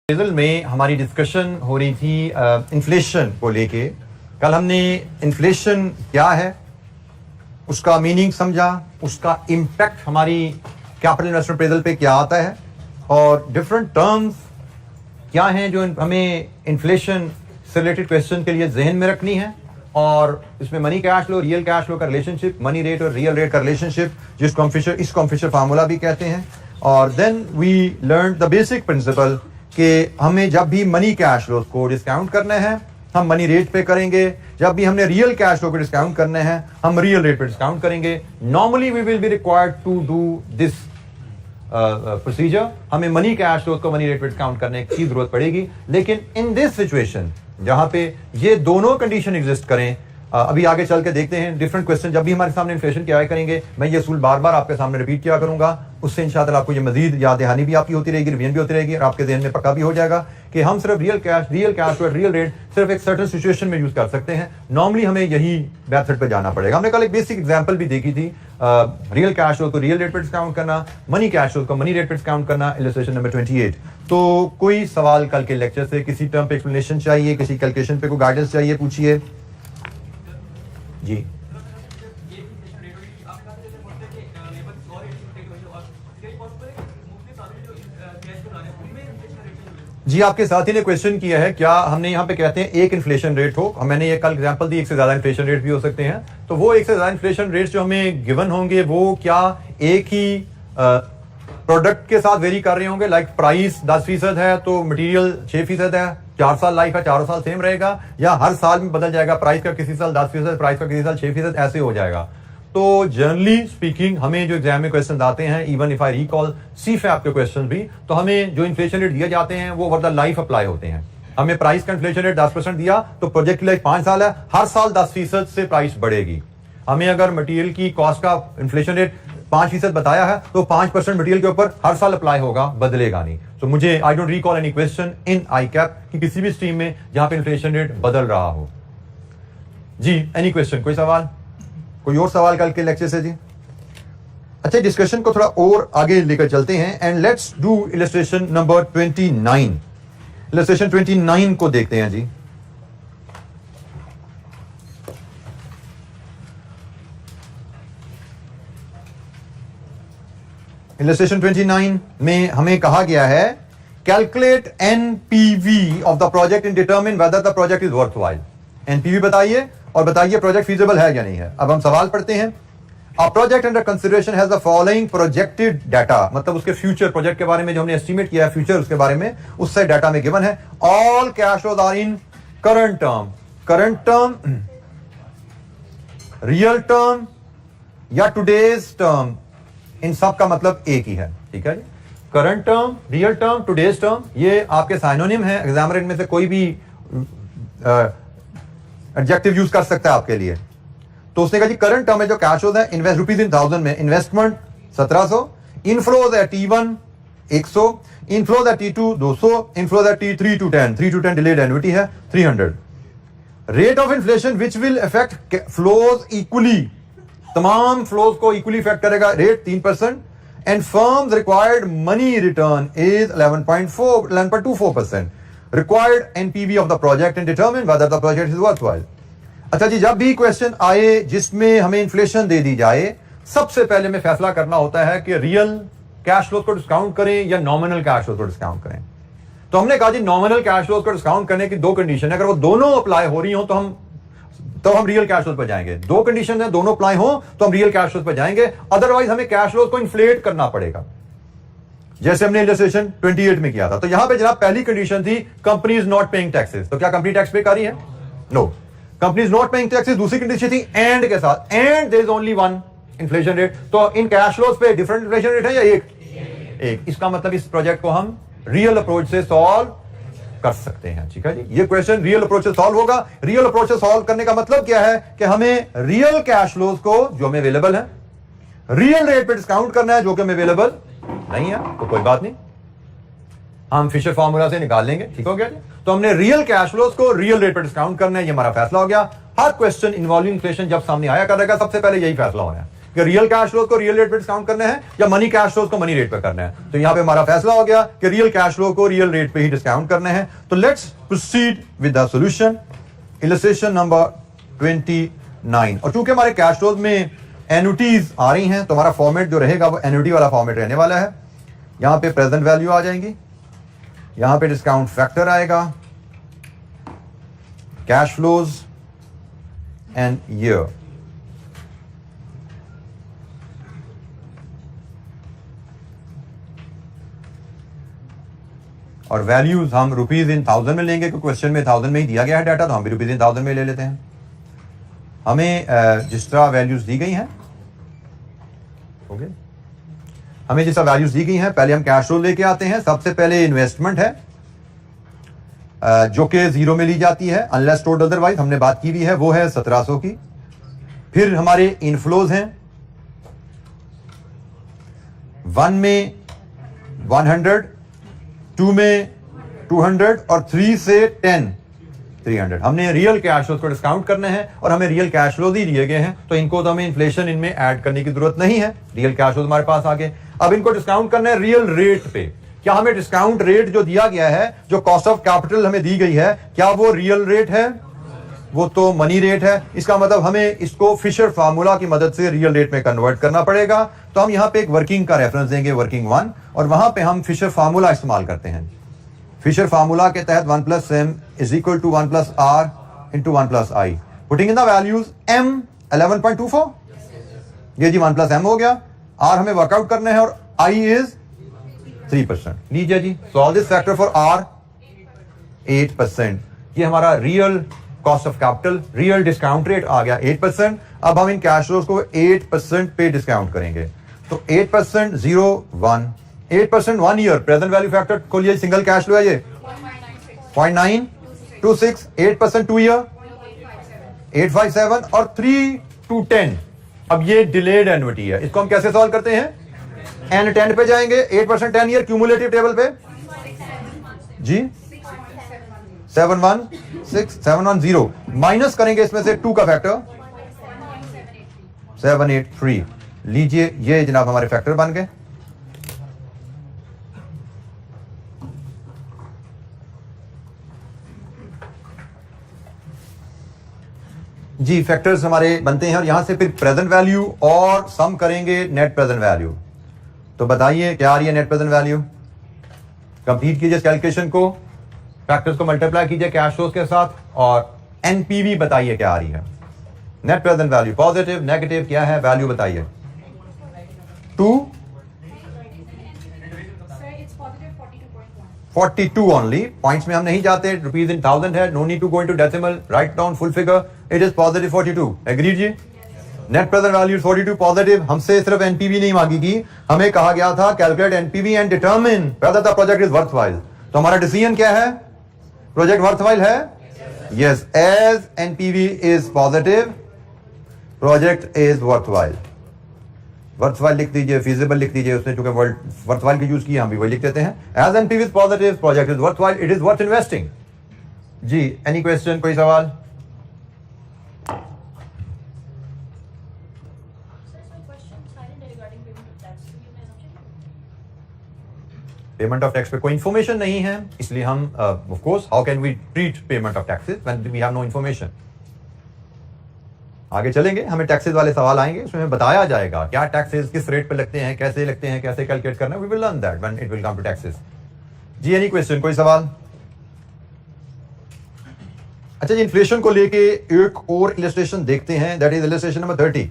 Appraisal में हमारी discussion हो रही थी इन्फ्लेशन को लेके। कल हमने इन्फ्लेशन क्या है उसका मीनिंग समझा, उसका इम्पैक्ट हमारी कैपिटल इन्वेस्टमेंट अप्रेजल पे क्या आता है और डिफरेंट टर्म्स क्या हैं जो हमें इन्फ्लेशन से रिलेटेड क्वेश्चन के लिए जहन में रखनी है। और इसमें money cash flow, real cash flow का रिलेशनशिप, मनी रेट और रियल रेट का रिलेशनशिप, जिसको हम फिशर फार्मूला भी कहते हैं। और then we learn the basic principle कि हमें जब भी मनी कैश फ्लो को डिस्काउंट करना है हम मनी रेट पे करेंगे, जब भी हमने रियल कैश फ्लो को डिस्काउंट करना है हम रियल रेट पे डिस्काउंट करेंगे। Normally we will be required to do this procedure, हमें मनी कैश फ्लो को मनी रेट पे डिस्काउंट करने की जरूरत पड़ेगी। लेकिन इन दिस सिचुएशन जहां पे ये दोनों कंडीशन एग्जिस्ट करें, अभी आगे चल के देखते हैं डिफरेंट क्वेश्चन जब भी हमारे सामने इन्फ्लेशन की आया करेंगे, मैं ये असूल बार बार आपके सामने रिपीट किया करूंगा, उससे इंशाअल्लाह आपको ये मजीद याद दहानी भी आपकी होती रहेगी, रिवीजन भी होती रहेगी और आपके जहन में पक्का भी हो जाएगा कि हम सिर्फ रियल कैश और रियल रेट सिर्फ एक सर्टेन सिचुएशन में यूज कर सकते हैं। नॉर्मली हमें यही मेथड पे जाना पड़ेगा। हमने कल एक बेसिक एग्जांपल भी देखी थी, रियल कैश को रियल रेट पे डिस्काउंट करना, मनी कैश को मनी रेट पे डिस्काउंट करना, इलस्ट्रेशन नंबर 28। तो कोई सवाल कल के लेक्चर से, किसी टर्म पे एक्सप्लेनेशन चाहिए, किसी कैलकुलेशन पे कोई गाइडेंस चाहिए, पूछिए जी। जी आपके साथी ने क्वेश्चन किया है, क्या हमने यहाँ पे कहते हैं एक इन्फ्लेशन रेट हो, मैंने ये कल एग्जांपल दी, एक से ज्यादा इन्फ्लेशन रेट भी हो सकते हैं। तो वो एक से ज्यादा इन्फ्लेशन रेट्स जो हमें गिवन होंगे वो क्या एक ही प्रोडक्ट के साथ वेरी कर रहे होंगे, लाइक प्राइस 10% है तो मटेरियल 6% है, 4 साल लाइफ है, 4 साल सेम रहेगा, या हर साल में बदल जाएगा, प्राइस का किसी साल 10%, प्राइस का किसी साल 6%, ऐसे हो जाएगा। तो जनरली स्पीकिंग हमें जो एग्जाम में क्वेश्चन आते हैं, इवन इफ आई रिकॉल सीफैप के क्वेश्चन भी, तो हमें जो इन्फ्लेशन रेट दिए जाते हैं वो ओवर द लाइफ अप्लाई होते हैं। हमें प्राइस का इन्फ्लेशन रेट 10% दिया तो प्रोजेक्ट की लाइफ 5 साल है, हर साल 10% से प्राइस बढ़ेगी। हमें अगर मटेरियल की कॉस्ट का इन्फ्लेशन रेट 5% बताया है तो 5% मटेरियल के ऊपर हर साल अप्लाई होगा, बदलेगा नहीं। तो मुझे I don't recall any question in I cap कि किसी भी स्ट्रीम में जहां पे इन्फ्लेशन रेट बदल रहा हो। जी एनी क्वेश्चन, कोई सवाल, कोई और सवाल कल के लेक्चर से जी? अच्छा, डिस्कशन को थोड़ा और आगे लेकर चलते हैं and let's do illustration number 29। Illustration 29 को देखते हैं जी। इलस्ट्रेशन 29 में हमें कहा गया है calculate NPV of the project and determine whether the project is worthwhile. NPV बताइए और बताइए प्रोजेक्ट फीजिबल है या नहीं है। अब हम सवाल पढ़ते हैं। A project under consideration has the following projected data, मतलब उसके फ्यूचर प्रोजेक्ट के बारे में जो हमने एस्टिमेट किया है फ्यूचर उसके बारे में, उससे डाटा में गिवन है। All cash flows are in current term, current term, real term या टुडेज टर्म, इन सब का मतलब एक ही है, ठीक है। Current term, real term, today's term, ये आपके साइनोनिम है। एग्जामिनर इनमें से कोई भी एडजेक्टिव यूज कर सकता है आपके लिए। तो उसने कहा जी करंट टर्म में जो कैश होता है, इन्वेस्ट रुपीज इन 1000 में, इन्वेस्टमेंट 1700, इनफ्लोज है T1 100, इनफ्लोज है T2 200, इनफ्लोज है T3 to 10, 3 to 10 delayed annuity है 300। Rate of inflation which will affect flows equally, तमाम फ्लोज को इक्वली इफेक्ट करेगा, rate 3%। And firms required money return is 11.24%। Required NPV of the project and determine whether the project is worthwhile. अच्छा जी, जब भी question आए जिसमें हमें inflation दे दी जाए, सबसे पहले हमें फैसला करना होता है कि रियल कैश फ्लोज को डिस्काउंट करें या नॉमिनल कैश फ्लोज को डिस्काउंट करें। तो हमने कहा जी नॉमिनल कैश फ्लोज को डिस्काउंट करने की दो कंडीशन है, अगर वो दोनों अप्लाई हो रही हो तो हम रियल कैश फ्लोज पर जाएंगे। दो कंडीशन है, दोनों अप्लाई हो तो हम रियल कैश फ्लोज पर जाएंगे, अदरवाइज हमें कैश फ्लोज को इन्फ्लेट करना पड़ेगा, जैसे हमने इलस्ट्रेशन 28 में किया था। तो यहां पे जनाब पहली कंडीशन थी company is not paying taxes. तो क्या कंपनी टैक्स पे कर रही है? No, company is not paying taxes. दूसरी कंडीशन थी एंड के साथ, and there is only one inflation rate. तो इन कैश फ्लोज पे डिफरेंट इन्फ्लेशन रेट है या एक? इसका मतलब इस प्रोजेक्ट को हम रियल अप्रोच से सॉल्व कर सकते हैं, ठीक है जी। ये क्वेश्चन रियल अप्रोच से सॉल्व होगा। रियल अप्रोच से सॉल्व करने का मतलब क्या है कि हमें रियल कैश फ्लोज को जो हमें अवेलेबल है रियल रेट पे डिस्काउंट करना है, जो कि हमें अवेलेबल नहीं है तो कोई बात नहीं, हम फिशर फार्मूला से निकाल लेंगे, ठीक हो गया जी। तो हमने रियल कैश फ्लोज को रियल रेट पे डिस्काउंट करना है, ये हमारा फैसला हो गया। हर क्वेश्चन इन्वॉल्विंग इन्फ्लेशन जब सामने आया करेगा सबसे पहले यही फैसला होना है कि रियल कैश फ्लोज को रियल रेट पे डिस्काउंट करना है या मनी कैश फ्लोज को मनी रेट पे करना है। तो यहां पे हमारा फैसला हो गया कि रियल कैश फ्लो को रियल रेट पे ही डिस्काउंट करना है। तो let's proceed with the solution. Illustration number 29। और चूंकि हमारे कैश फ्लोज में एन्युटीज आ रही हैं तो हमारा फॉर्मेट जो रहेगा वो एन्युटी वाला फॉर्मेट रहने वाला है। यहां पे प्रेजेंट वैल्यू आ जाएंगी, यहां पे डिस्काउंट फैक्टर आएगा, कैश फ्लोज एंड ईयर। और वैल्यूज हम रुपीज इन थाउजेंड में लेंगे क्योंकि क्वेश्चन में थाउजेंड में ही दिया गया है डाटा, तो हम भी रुपीज इन थाउजेंड में ले लेते हैं। हमें जिस तरह वैल्यूज दी गई हैं, ओके, हमें जिस तरह वैल्यूज दी गई हैं, पहले हम कैश फ्लो लेके आते हैं। सबसे पहले इन्वेस्टमेंट है जो कि जीरो में ली जाती है अनलेस टोल्ड अदरवाइज, हमने बात की हुई है, वो है 1700 की। फिर हमारे इनफ्लोज हैं 1 में 100, 2 में 200 और 3 से 10 300। हमने रियल कैश फ्लोज को डिस्काउंट करना है और हमें रियल कैश फ्लोज ही दिए गए हैं, तो इनको तो हमें इन्फ्लेशन इनमें ऐड करने की जरूरत नहीं है। रियल कैश फ्लोज हमारे पास आ गए। अब इनको डिस्काउंट करना है रियल रेट पे। क्या हमें डिस्काउंट रेट जो दिया गया है, जो कॉस्ट ऑफ कैपिटल हमें दी गई है, क्या वो रियल रेट है? वो तो मनी रेट है। इसका मतलब हमें इसको फिशर फार्मूला की मदद से रियल रेट में कन्वर्ट करना पड़ेगा। तो हम यहां पे एक वर्किंग का रेफरेंस देंगे, वर्किंग 1, और वहां पे हम फिशर फार्मूला इस्तेमाल करते हैं। फिशर फार्मूला के तहत 1 + m is equal to 1 + r into 1 + i। Putting in the values m 11.24, ये जी 1 + m हो गया। r हमें वर्कआउट करना है और i इज 3%। लीजिए जी, solve this factor for r 8%। ये हमारा real cost of capital, real discount rate आ गया 8%। अब हम इन कैश फ्लोज को 8% पे डिस्काउंट करेंगे। तो 8% 0 1, 8% 1 ईयर प्रेजेंट वैल्यू फैक्टर खोलिए, सिंगल कैश फ्लो है ये 0.926, 8% 2 ईयर 857 और 3 to 10। अब ये डिलेड एन्युटी है, इसको हम कैसे सॉल्व करते हैं? N10 पे जाएंगे, 8% 10 ईयर क्यूमुलेटिव टेबल पे जी 710 माइनस करेंगे इसमें से 2 का फैक्टर 783। लीजिए ये जनाब हमारे फैक्टर बन गए। जी फैक्टर्स हमारे बनते हैं और यहां से फिर प्रेजेंट वैल्यू और सम करेंगे नेट प्रेजेंट वैल्यू। तो बताइए क्या आ रही है नेट प्रेजेंट वैल्यू? कंप्लीट कीजिए इस कैलकुलेशन को, फैक्टर्स को मल्टीप्लाई कीजिए कैश फ्लोज के साथ और एनपीवी बताइए क्या आ रही है। Net present value positive negative क्या है, वैल्यू बताइए। 42 ओनली, पॉइंट्स में हम नहीं जाते, रुपीज इन थाउजेंड है, no need to go into decimal, right down full figure, it is positive 42। Agreed जी? Net present value 42 positive. हमसे सिर्फ एनपीवी नहीं मांगी गई, हमें कहा गया था calculate NPV and determine whether the project is worthwhile. तो हमारा डिसीजन क्या है? प्रोजेक्ट वर्थवाइल है? Yes, as NPV is positive project is worthwhile. Worthwhile लिख दीजिए, फीजिबल लिख दीजिए, उसने चूंकि वर्ड वर्थवाइल की यूज किया हम भी वही लिख देते हैं। As NPV is positive project is worthwhile, it is worth investing. जी एनी क्वेश्चन, कोई सवाल? पेमेंट ऑफ टैक्स पे कोई इंफॉर्मेशन नहीं है, इसलिए हम of course how can we treat payment of taxes when we have no information. आगे चलेंगे, हमें टैक्सेस वाले सवाल आएंगे, उसमें बताया जाएगा क्या टैक्सेस किस रेट पे लगते हैं, कैसे लगते हैं, कैसे कैलकुलेट करना है। We will learn that when it will come to taxes. जी एनी क्वेश्चन, कोई सवाल? अच्छा जी, इन्फ्लेशन को लेके एक और इलस्ट्रेशन देखते हैं, दैट इज इलस्ट्रेशन नंबर 30।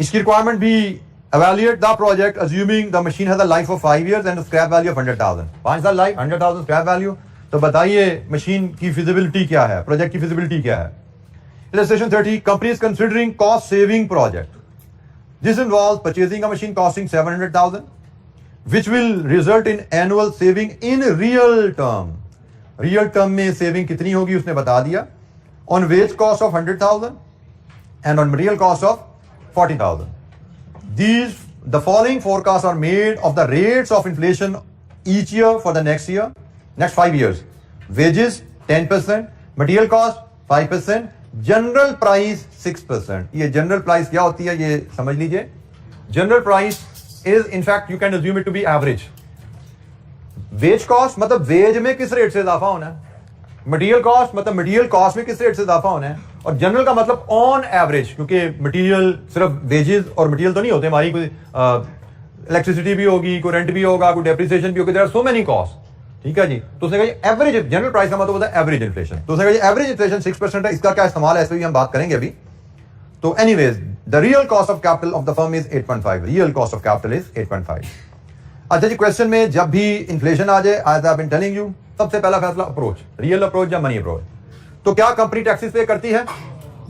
इसकी रिक्वायरमेंट भी evaluate the project assuming the machine has a life of 5 years and a scrap value of 100,000। 5 साल लाइफ, 100,000 स्क्रैप वैल्यू। तो बताइए मशीन की फिजिबिलिटी क्या है, प्रोजेक्ट की फिजिबिलिटी क्या है? Illustration 30, company is considering cost saving project. This involves purchasing a machine costing 700,000 which will result in annual saving in real term। real term में saving कितनी होगी उसने बता दिया। On wage cost of 100,000 and on material cost of 40,000। The following forecasts are made of the rates of inflation each year for the next 5 years. Wages 10%, material cost 5%, general price 6%। ये general price क्या होती है ये समझ लीजिए। General price is in fact you can assume it to be average. Wage cost मतलब wage में किस रेट से इजाफा होना है, मटेरियल कॉस्ट मतलब मटेरियल कॉस्ट में किस रेट से इजाफा होना है, और जनरल का मतलब ऑन एवरेज, क्योंकि मटेरियल सिर्फ वेजेस और मटेरियल तो नहीं होते, हमारी कोई इलेक्ट्रिसिटी भी होगी, कोई रेंट भी होगा, कोई डेप्रिसिएशन भी होगी, there are so many cost. ठीक है जी। तो उसने कहा एवरेज जनरल प्राइस का मतलब होता है एवरेज इन्फ्लेशन। तो उसने कहा एवरेज इन्फ्लेशन 6% है। इसका क्या इस्तेमाल है इस पर हम बात करेंगे अभी। तो anyways the real cost of capital of the firm is 8.5। Real cost of capital is 8.5। अच्छा जी, क्वेश्चन में जब भी इन्फ्लेशन आ जाए, I have been telling you, सबसे पहला फैसला अप्रोच, रियल अप्रोच या मनी अप्रोच। तो क्या कंपनी टैक्सेस पे करती है?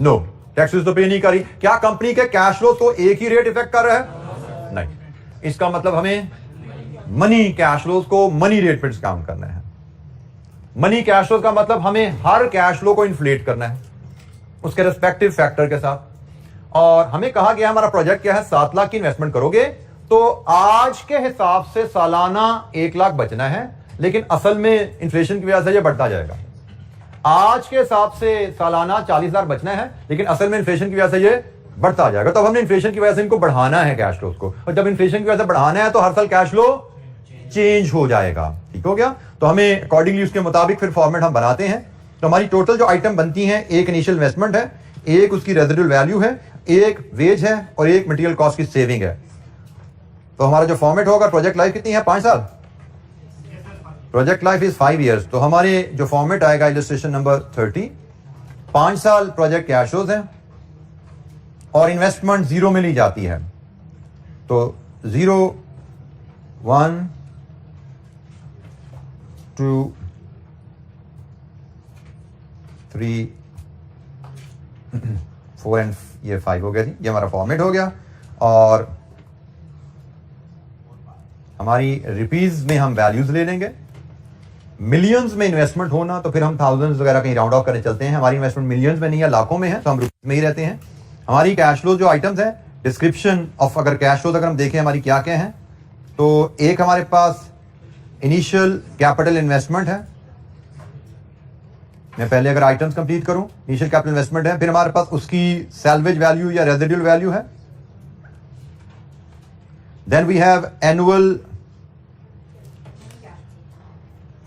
नो, टैक्सेस तो पे नहीं करी। क्या कंपनी के कैश फ्लो तो एक ही रेट इफेक्ट कर रहा है? नहीं। इसका मतलब हमें मनी कैश फ्लोज को मनी रेट पे डिस्काउंट करना है। मनी कैश फ्लोज का मतलब हमें हर कैश फ्लो को इन्फ्लेट करना है उसके रेस्पेक्टिव फैक्टर के साथ। और हमें कहा गया हमारा प्रोजेक्ट क्या है, 7 लाख की इन्वेस्टमेंट करोगे तो आज के हिसाब से सालाना 1 लाख बचना है, लेकिन असल में इन्फ्लेशन की वजह से यह बढ़ता जाएगा। आज के हिसाब से सालाना 40,000 बचना है, लेकिन असल में इन्फ्लेशन की वजह से ये बढ़ता जाएगा। तो हमने इन्फ्लेशन की वजह से इनको बढ़ाना है कैश फ्लो को, और जब इन्फ्लेशन की वजह से बढ़ाना है तो हर साल कैश फ्लो चेंज हो जाएगा। ठीक हो गया। तो हमें अकॉर्डिंगली उसके मुताबिक फिर फॉर्मेट हम बनाते हैं। तो हमारी टोटल जो आइटम बनती हैं, एक इनिशियल इन्वेस्टमेंट है, एक उसकी रेजिडुअल वैल्यू है, एक वेज है और एक मटेरियल कॉस्ट की सेविंग है। तो हमारा जो फॉर्मेट होगा, प्रोजेक्ट लाइफ कितनी है? 5 साल। Project life is 5 years। तो हमारे जो फॉर्मेट आएगा इलस्ट्रेशन नंबर 30, 5 साल प्रोजेक्ट कैश फ्लोज है और इन्वेस्टमेंट 0 में ली जाती है। तो 0 1 2 3 4 एंड ये 5 हो गया जी। ये हमारा फॉर्मेट हो गया। और हमारी रुपीज में हम वैल्यूज ले लेंगे। मिलियंस में इन्वेस्टमेंट होना तो फिर हम थाउजेंड्स वगैरह कहीं राउंड ऑफ करने चलते हैं। हमारी इन्वेस्टमेंट मिलियंस में नहीं है, लाखों में है, तो हम रुपीज में ही रहते हैं। हमारी कैश फ्लो जो आइटम्स हैं, डिस्क्रिप्शन ऑफ अगर कैश फ्लोज अगर हम देखें हमारी क्या क्या हैं, तो एक हमारे पास इनिशियल कैपिटल इन्वेस्टमेंट है। मैं पहले अगर आइटम्स कंप्लीट करूं, इनिशियल कैपिटल इन्वेस्टमेंट है, फिर हमारे पास उसकी सैल्वेज वैल्यू या रेजिडुअल वैल्यू है। Then we have annual,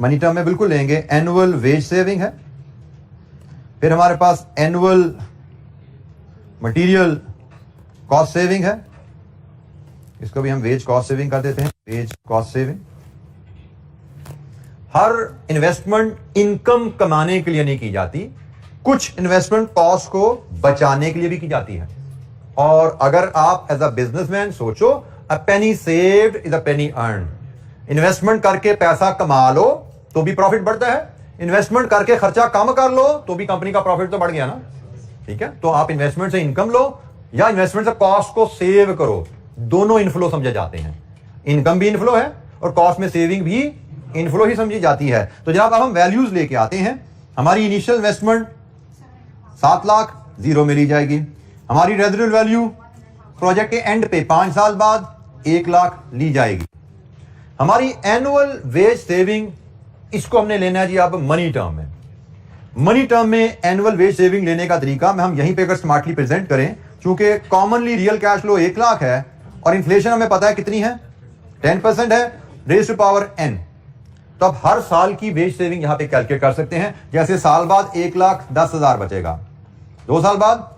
money term में बिल्कुल लेंगे, एनुअल वेज सेविंग है। फिर हमारे पास एनुअल मटेरियल कॉस्ट सेविंग है, इसको भी हम वेज कॉस्ट सेविंग कर देते हैं, वेज कॉस्ट सेविंग। हर इन्वेस्टमेंट इनकम कमाने के लिए नहीं की जाती, कुछ इन्वेस्टमेंट कॉस्ट को बचाने के लिए भी की जाती है। और अगर आप एज अ बिजनेसमैन सोचो, a penny saved is a penny earn. Investment करके पैसा कमा लो तो भी प्रॉफिट बढ़ता है, इन्वेस्टमेंट करके खर्चा कम कर लो तो भी कंपनी का प्रॉफिट तो बढ़ गया ना। ठीक है। तो आप इन्वेस्टमेंट से इनकम लो या इन्वेस्टमेंट से कॉस्ट को सेव करो, दोनों इनफ्लो समझे जाते हैं। इनकम भी इनफ्लो है और कॉस्ट में सेविंग भी इनफ्लो ही समझी जाती है। तो जनाब अब हम वैल्यूज लेके आते हैं। हमारी इनिशियल इन्वेस्टमेंट 7 लाख 0 में ली जाएगी। हमारी रेजिडुअल वैल्यू प्रोजेक्ट के एंड पे 5 साल बाद 1 लाख ली जाएगी। हमारी एनुअल वेज सेविंग, इसको हमने लेना है जी अब मनी टर्म में। मनी टर्म में एनुअल वेज सेविंग लेने का तरीका मैं हम यहीं पे अगर स्मार्टली प्रेजेंट करें, चूंकि commonly real cash flow 1 lakh है और इन्फ्लेशन हमें पता है कितनी है, 10% है, रेज़ टू पावर n। तो अब हर साल की वेज सेविंग यहां पे कैलकुलेट कर सकते हैं। जैसे साल बाद 1,10,000 बचेगा, 2 साल बाद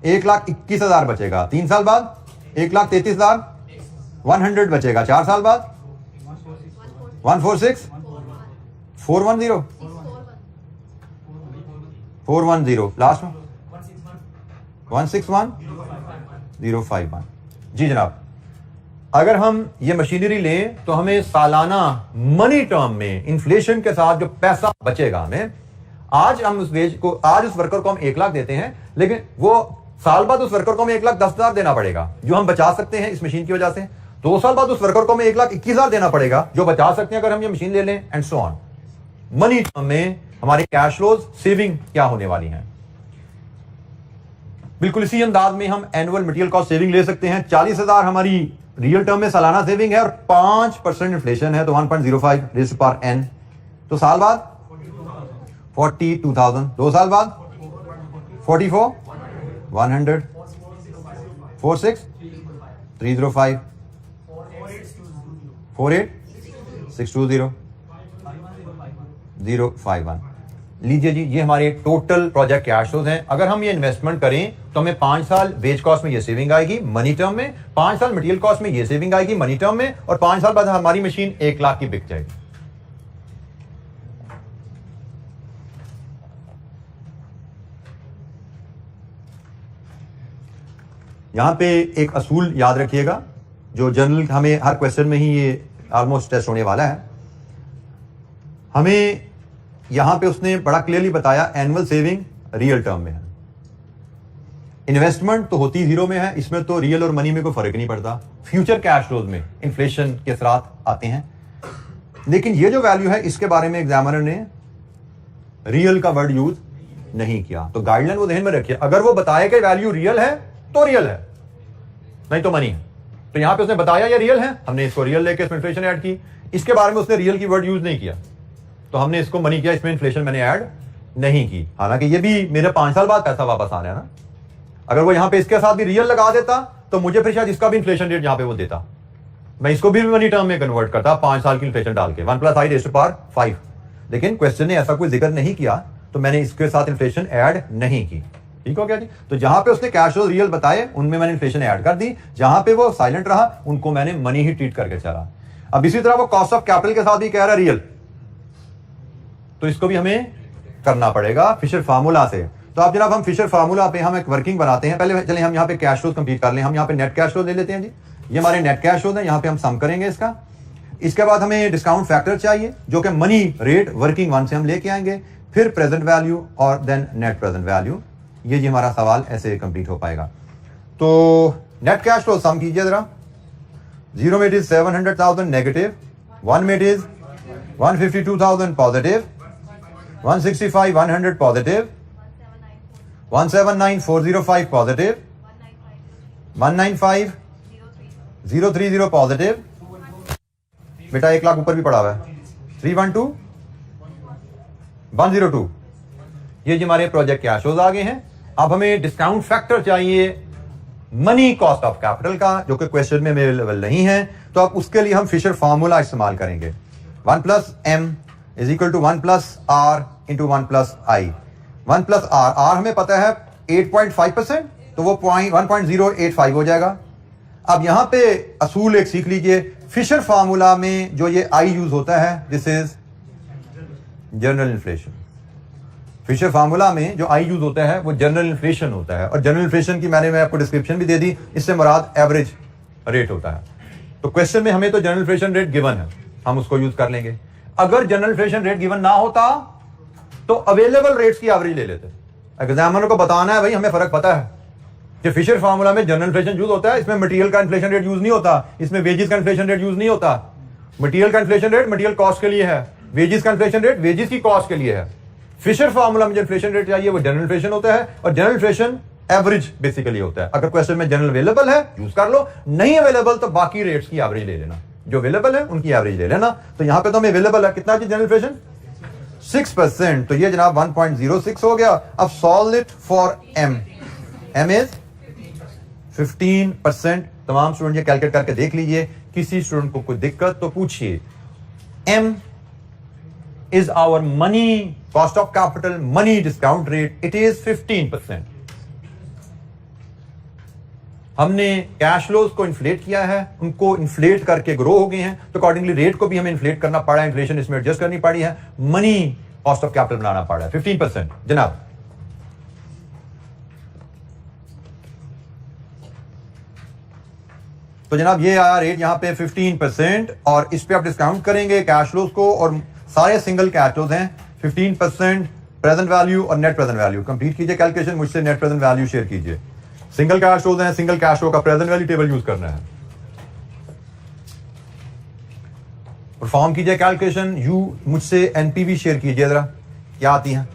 1,21,000 बचेगा, 3 साल बाद 1,33,100 बचेगा, 4 साल बाद 146 410 410 लास्ट में 161,051। जी जनाब, अगर हम ये मशीनरी लें तो हमें सालाना मनी टर्म में इन्फ्लेशन के साथ जो पैसा बचेगा हमें, आज हम उस वेज को, आज उस वर्कर को हम 1 लाख देते हैं, लेकिन वो साल बाद उस वर्कर को हमें 1,10,000 देना पड़ेगा जो हम बचा सकते हैं इस मशीन की वजह से। 2 साल बाद उस वर्कर को हमें 1,21,000 देना पड़ेगा जो बचा सकते हैं अगर हम ये मशीन ले लें, and so on. Money term में हमारे कैश फ्लोज सेविंग क्या होने वाली हैं, बिल्कुल इसी अंदाज में हम एनुअल मटेरियल कॉस्ट सेविंग ले सकते हैं। 40,000 हमारी रियल टर्म में सालाना सेविंग है और 5% इन्फ्लेशन है तो 1.05 रेज़ टू पावर n। तो साल बाद 42,000, 2 साल बाद 44 100 46 305 48 620 051। लीजिए जी, ये हमारे टोटल प्रोजेक्ट कैश फ्लोज हैं। अगर हम ये इन्वेस्टमेंट करें तो हमें 5 साल वेज कॉस्ट में ये सेविंग आएगी मनी टर्म में, 5 साल मटेरियल कॉस्ट में ये सेविंग आएगी मनी टर्म में, और 5 साल बाद हमारी मशीन 1 लाख की बिक जाएगी। यहां पे एक असूल याद रखिएगा, जो जनरल हमें हर क्वेश्चन में ही ये ऑलमोस्ट टेस्ट होने वाला है। हमें यहां पे उसने बड़ा क्लियरली बताया एनुअल सेविंग रियल टर्म में है, इन्वेस्टमेंट तो होती जीरो में है, इसमें तो रियल और मनी में कोई फर्क नहीं पड़ता। फ्यूचर कैश फ्लोज में इन्फ्लेशन के साथ आते हैं, लेकिन ये जो वैल्यू है इसके बारे में एग्जामिनर ने रियल का वर्ड यूज नहीं किया। तो गाइडलाइन वो ध्यान में रखिए, अगर वो बताए कि वैल्यू रियल है तो रियल है, नहीं तो मनी है। तो यहां पे उसने बताया ये रियल है, हमने इसको रियल लेके इसमें इन्फ्लेशन ऐड की। इसके बारे में उसने रियल की वर्ड यूज नहीं किया, तो हमने इसको मनी किया, इसमें इन्फ्लेशन मैंने ऐड नहीं की। हालांकि ये भी मेरे 5 साल बाद पैसा वापस आना है ना। अगर वो यहां पे इसके साथ भी रियल लगा देता तो मुझे फिर शायद इसका भी इन्फ्लेशन रेट यहां पे वो देता, मैं इसको भी मनी टर्म में कन्वर्ट करता 5 साल की इन्फ्लेशन डाल के 1 + i raised to power 5। लेकिन क्वेश्चन ने ऐसा कोई जिक्र नहीं किया, तो मैंने इसके साथ इन्फ्लेशन ऐड नहीं की। ठीक हो गया जी। तो जहां पे उसने कैश फ्लो रियल बताए उनमें मैंने इन्फ्लेशन ऐड कर दी, जहां पे वो साइलेंट रहा उनको मैंने मनी ही ट्रीट करके चला। अब इसी तरह वो कॉस्ट ऑफ कैपिटल के साथ भी कह रहा है रियल, तो इसको भी हमें करना पड़ेगा फिशर फार्मूला से। तो आप जनाब हम फिशर फार्मूला पे हम एक वर्किंग बनाते हैं। पहले चले हम यहाँ पे कैश फ्लो कंप्लीट कर लें। हम यहाँ पे नेट कैश फ्लो ले लेते हैं जी, ये हमारे नेट कैश फ्लो है, यहाँ पे हम सम करेंगे इसका। इसके बाद हमें डिस्काउंट फैक्टर चाहिए जो कि मनी रेट वर्किंग वन से हम लेके आएंगे, फिर प्रेजेंट वैल्यू और देन नेट प्रेजेंट वैल्यू। ये जी हमारा सवाल ऐसे कंप्लीट हो पाएगा। तो नेट कैश फ्लो सम कीजिए जरा। 0 में इट इज 700,000 नेगेटिव, 1 में it is 152,000 positive, 165 100 positive, 179 405 positive, 195 030 positive. बेटा 1 लाख ऊपर भी पड़ा हुआ है, 312 102। ये जी हमारे प्रोजेक्ट कैश फ्लोज आ गए हैं। अब हमें डिस्काउंट फैक्टर चाहिए मनी कॉस्ट ऑफ कैपिटल का, जो कि क्वेश्चन में अवेलेबल नहीं है। तो अब उसके लिए हम फिशर फार्मूला इस्तेमाल करेंगे। 1 + m is equal to 1 + r into 1 + i। 1 + r, r हमें पता है 8.5%, तो वो 1.085 हो जाएगा। अब यहां पे असूल एक सीख लीजिए, फिशर फार्मूला में जो ये i यूज होता है this is general inflation. Fisher formula में जो आई यूज होता है वो जनरल इन्फ्लेशन होता है, और जनरल इन्फ्लेशन की मैं आपको डिस्क्रिप्शन भी दे दी, इससे मुराद एवरेज रेट होता है। तो क्वेश्चन में हमें तो जनरल इन्फ्लेशन रेट गिवन है, हम उसको यूज कर लेंगे। अगर जनरल इन्फ्लेशन रेट गिवन ना होता तो अवेलेबल रेट्स की एवरेज ले लेते। एग्जामिनर को बताना है भाई हमें फर्क पता है कि फिशर फार्मूला में जनरल इन्फ्लेशन यूज होता है, इसमें मटेरियल का इन्फ्लेशन रेट यूज नहीं होता, इसमें वेजेस का इन्फ्लेशन रेट यूज नहीं होता। मटेरियल का इन्फ्लेशन रेट मटेरियल कॉस्ट के लिए है, वेजेस का इन्फ्लेशन रेट वेजेस की कॉस्ट के लिए है। फिशर फार्मूला में जो इन्फ्लेशन रेट चाहिए वो जनरल इन्फ्लेशन होता है, और जनरल इन्फ्लेशन एवरेज बेसिकली होता है। अगर क्वेश्चन में जनरल अवेलेबल है यूज कर लो, नहीं अवेलेबल तो बाकी रेट्स की एवरेज ले लेना, जो अवेलेबल है उनकी एवरेज ले लेना। तो यहां पे तो हमें अवेलेबल है कितना जनरल इन्फ्लेशन 6%, तो ये जनाब 1.06 हो गया। अब solve it for m, m is 15%। तमाम स्टूडेंट ये कैलकुलेट करके देख लीजिए, किसी स्टूडेंट को कोई दिक्कत तो पूछिए। m is our money cost of capital, money discount rate, it is 15%। हमने कैश फ्लोज को इन्फ्लेट किया है, उनको इन्फ्लेट करके ग्रो हो गए हैं, तो अकॉर्डिंगली रेट को भी हमें इन्फ्लेट करना पड़ा है, इन्फ्लेशन इसमें एडजस्ट करनी पड़ी है, मनी कॉस्ट ऑफ कैपिटल बनाना पड़ा है 15%। जनाब तो जनाब ये आया रेट यहां पे 15%, और इस पे आप डिस्काउंट करेंगे कैश फ्लोज को, और सारे सिंगल कैश फ्लोज हैं 15%, प्रेजेंट वैल्यू और नेट प्रेजेंट वैल्यू। कंप्लीट कीजिए कैलकुलेशन, मुझसे नेट प्रेजेंट वैल्यू शेयर कीजिए। सिंगल कैश फ्लोज हैं, सिंगल कैश फ्लो का प्रेजेंट वैल्यू टेबल यूज करना है। परफॉर्म कीजिए कैलकुलेशन, यू मुझसे एनपीवी शेयर कीजिए जरा, क्या आती है।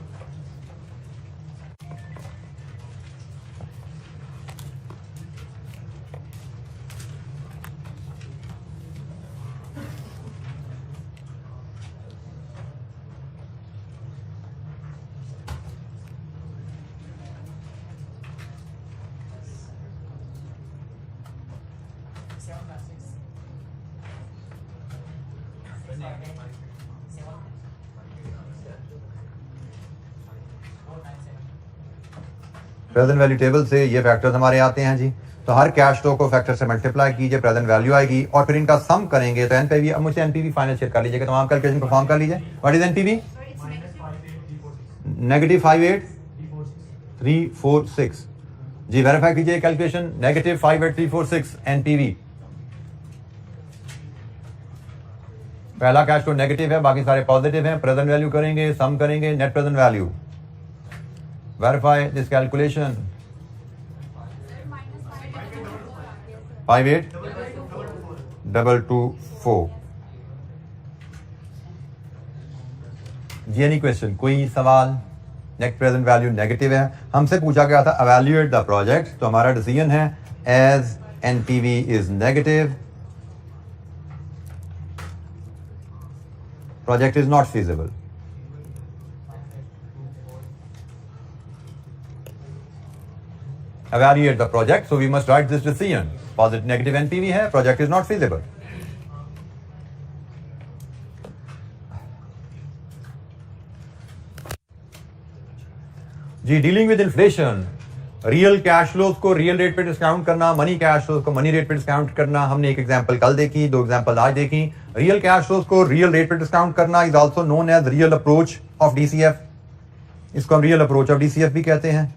प्रेजेंट वैल्यू टेबल से ये फैक्टर्स हमारे आते हैं जी। तो हर कैश फ्लो को फैक्टर से मल्टीप्लाई कीजिए, प्रेजेंट वैल्यू आएगी और फिर इनका सम करेंगे तो एनपीवी। अब मुझसे एनपीवी फाइनल शेयर कर लीजिएगा, तमाम कैलकुलेशन परफॉर्म कर लीजिए। What is NPV? -58,346 जी। वेरीफाई कीजिए कैलकुलेशन, -58,346 एनपीवी। पहला कैश फ्लो नेगेटिव है, बाकी सारे पॉजिटिव हैं। प्रेजेंट वैल्यू करेंगे, सम करेंगे, net present value. Verify this calculation. 58,224 जी। एनी क्वेश्चन, कोई सवाल? नेट प्रेजेंट वैल्यू नेगेटिव है, हमसे पूछा गया था एवेल्युएट द प्रोजेक्ट, तो हमारा डिसीजन है as NPV is negative, project is not feasible. Evaluate the project, so we must write this decision. Positive negative NPV है, project is not feasible. जी, dealing with inflation, real cash flows को real rate पे discount करना, money cash flows को money rate पे discount करना। हमने एक एग्जांपल कल देखी, दो एग्जांपल आज देखी। रियल कैश फ्लोज को रियल रेट पे डिस्काउंट करना is also known as real approach of DCF. इसको हम रियल अप्रोच ऑफ डीसीएफ भी कहते हैं।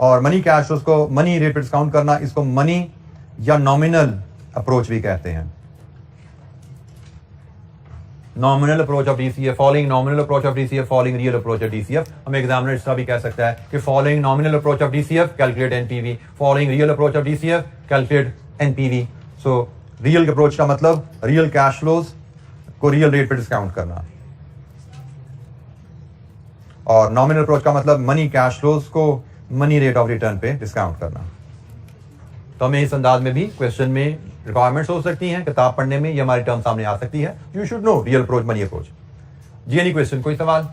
और मनी कैश फ्लोज को मनी रेट पे डिस्काउंट करना, इसको मनी या नॉमिनल अप्रोच भी कहते हैं। Nominal approach of DCF, following nominal approach of DCF, following real approach of DCF. हम एग्जामिनर इसका भी कह सकता है कि following nominal approach of DCF calculate NPV, following real approach of DCF calculate NPV. So real approach का मतलब real cash flows को रियल रेट पे डिस्काउंट करना, और नॉमिनल अप्रोच का मतलब मनी कैश फ्लोज को मनी रेट ऑफ रिटर्न पे डिस्काउंट करना। तो हमें इस अंदाज में भी क्वेश्चन में रिक्वायरमेंट्स हो सकती हैं, किताब पढ़ने में ये हमारी टर्म सामने आ सकती है। You should know real approach, money approach. जी, एनी क्वेश्चन, कोई सवाल?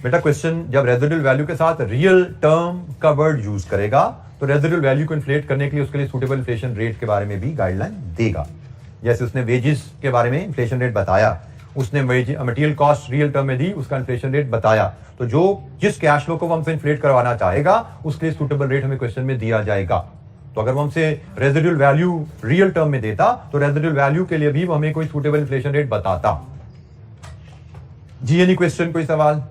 बेटा क्वेश्चन जब रेजिडुअल वैल्यू के साथ रियल टर्म का वर्ड यूज करेगा तो रेजिडुअल वैल्यू को इन्फ्लेट करने के लिए उसके लिए सूटेबल इन्फ्लेशन रेट के बारे में भी गाइडलाइन देगा। जैसे उसने वेजेस के बारे में इन्फ्लेशन रेट बताया, उसने मटेरियल कॉस्ट रियल टर्म में दी, उसका इन्फ्लेशन रेट बताया। तो जो जिस कैश फ्लो को वो हमसे इन्फ्लेट करवाना चाहेगा उसके लिए सूटेबल रेट हमें क्वेश्चन में दिया जाएगा। तो अगर वो हमसे रेजिडुअल वैल्यू रियल टर्म में देता तो रेजिडुअल वैल्यू के लिए भी वो हमें कोई सूटेबल इन्फ्लेशन रेट बताता। जी, एनी क्वेश्चन, कोई सवाल?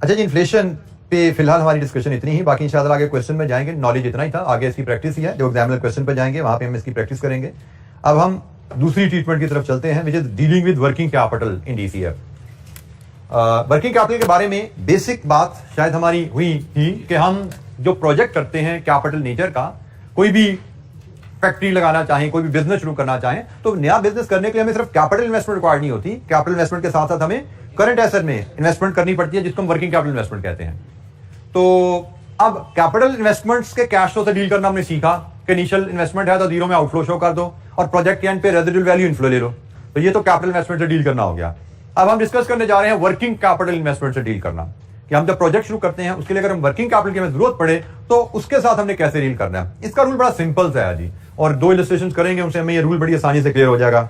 अच्छा जी, इन्फ्लेशन पे फिलहाल हमारी डिस्कशन इतनी ही, बाकी इंशाल्लाह आगे क्वेश्चन में जाएंगे। नॉलेज इतना ही था, आगे इसकी प्रैक्टिस ही है। जो एग्जामिनर क्वेश्चन पे जाएंगे वहां पे हम इसकी प्रैक्टिस करेंगे। अब हम दूसरी ट्रीटमेंट की तरफ चलते हैं, which is dealing with working capital in DCF. Working capital के बारे में बेसिक बात शायद हमारी हुई थी कि हम जो प्रोजेक्ट करते हैं कैपिटल नेचर का, कोई भी फैक्ट्री लगाना चाहें, कोई भी बिजनेस शुरू करना चाहें, तो नया बिजनेस करने के लिए हमें सिर्फ कैपिटल इन्वेस्टमेंट रिक्वायर्ड नहीं होती। कैपिटल इन्वेस्टमेंट के साथ साथ हमें करंट एसेट में इन्वेस्टमेंट करनी पड़ती है, जिसको हम वर्किंग कैपिटल इन्वेस्टमेंट कहते हैं। तो अब कैपिटल इन्वेस्टमेंट्स के कैश फ्लो से डील करना हमने सीखा कि इनिशियल इन्वेस्टमेंट है तो जीरो में आउटफ्लो शो कर दो और प्रोजेक्ट के एंड पे रेजिडुअल वैल्यू इनफ्लो ले लो। तो ये तो कैपिटल इन्वेस्टमेंट से डील करना हो गया। अब हम डिस्कस करने जा रहे हैं वर्किंग कैपिटल इन्वेस्टमेंट से डील करना, कि हम जब प्रोजेक्ट शुरू करते हैं उसके लिए अगर हम वर्किंग कैपिटल की हमें जरूरत पड़े तो उसके साथ हमने कैसे डील करना है। इसका रूल बड़ा सिंपल सा है जी, और दो इलस्ट्रेशंस करेंगे उनसे हमें ये रूल बड़ी आसानी से क्लियर हो जाएगा।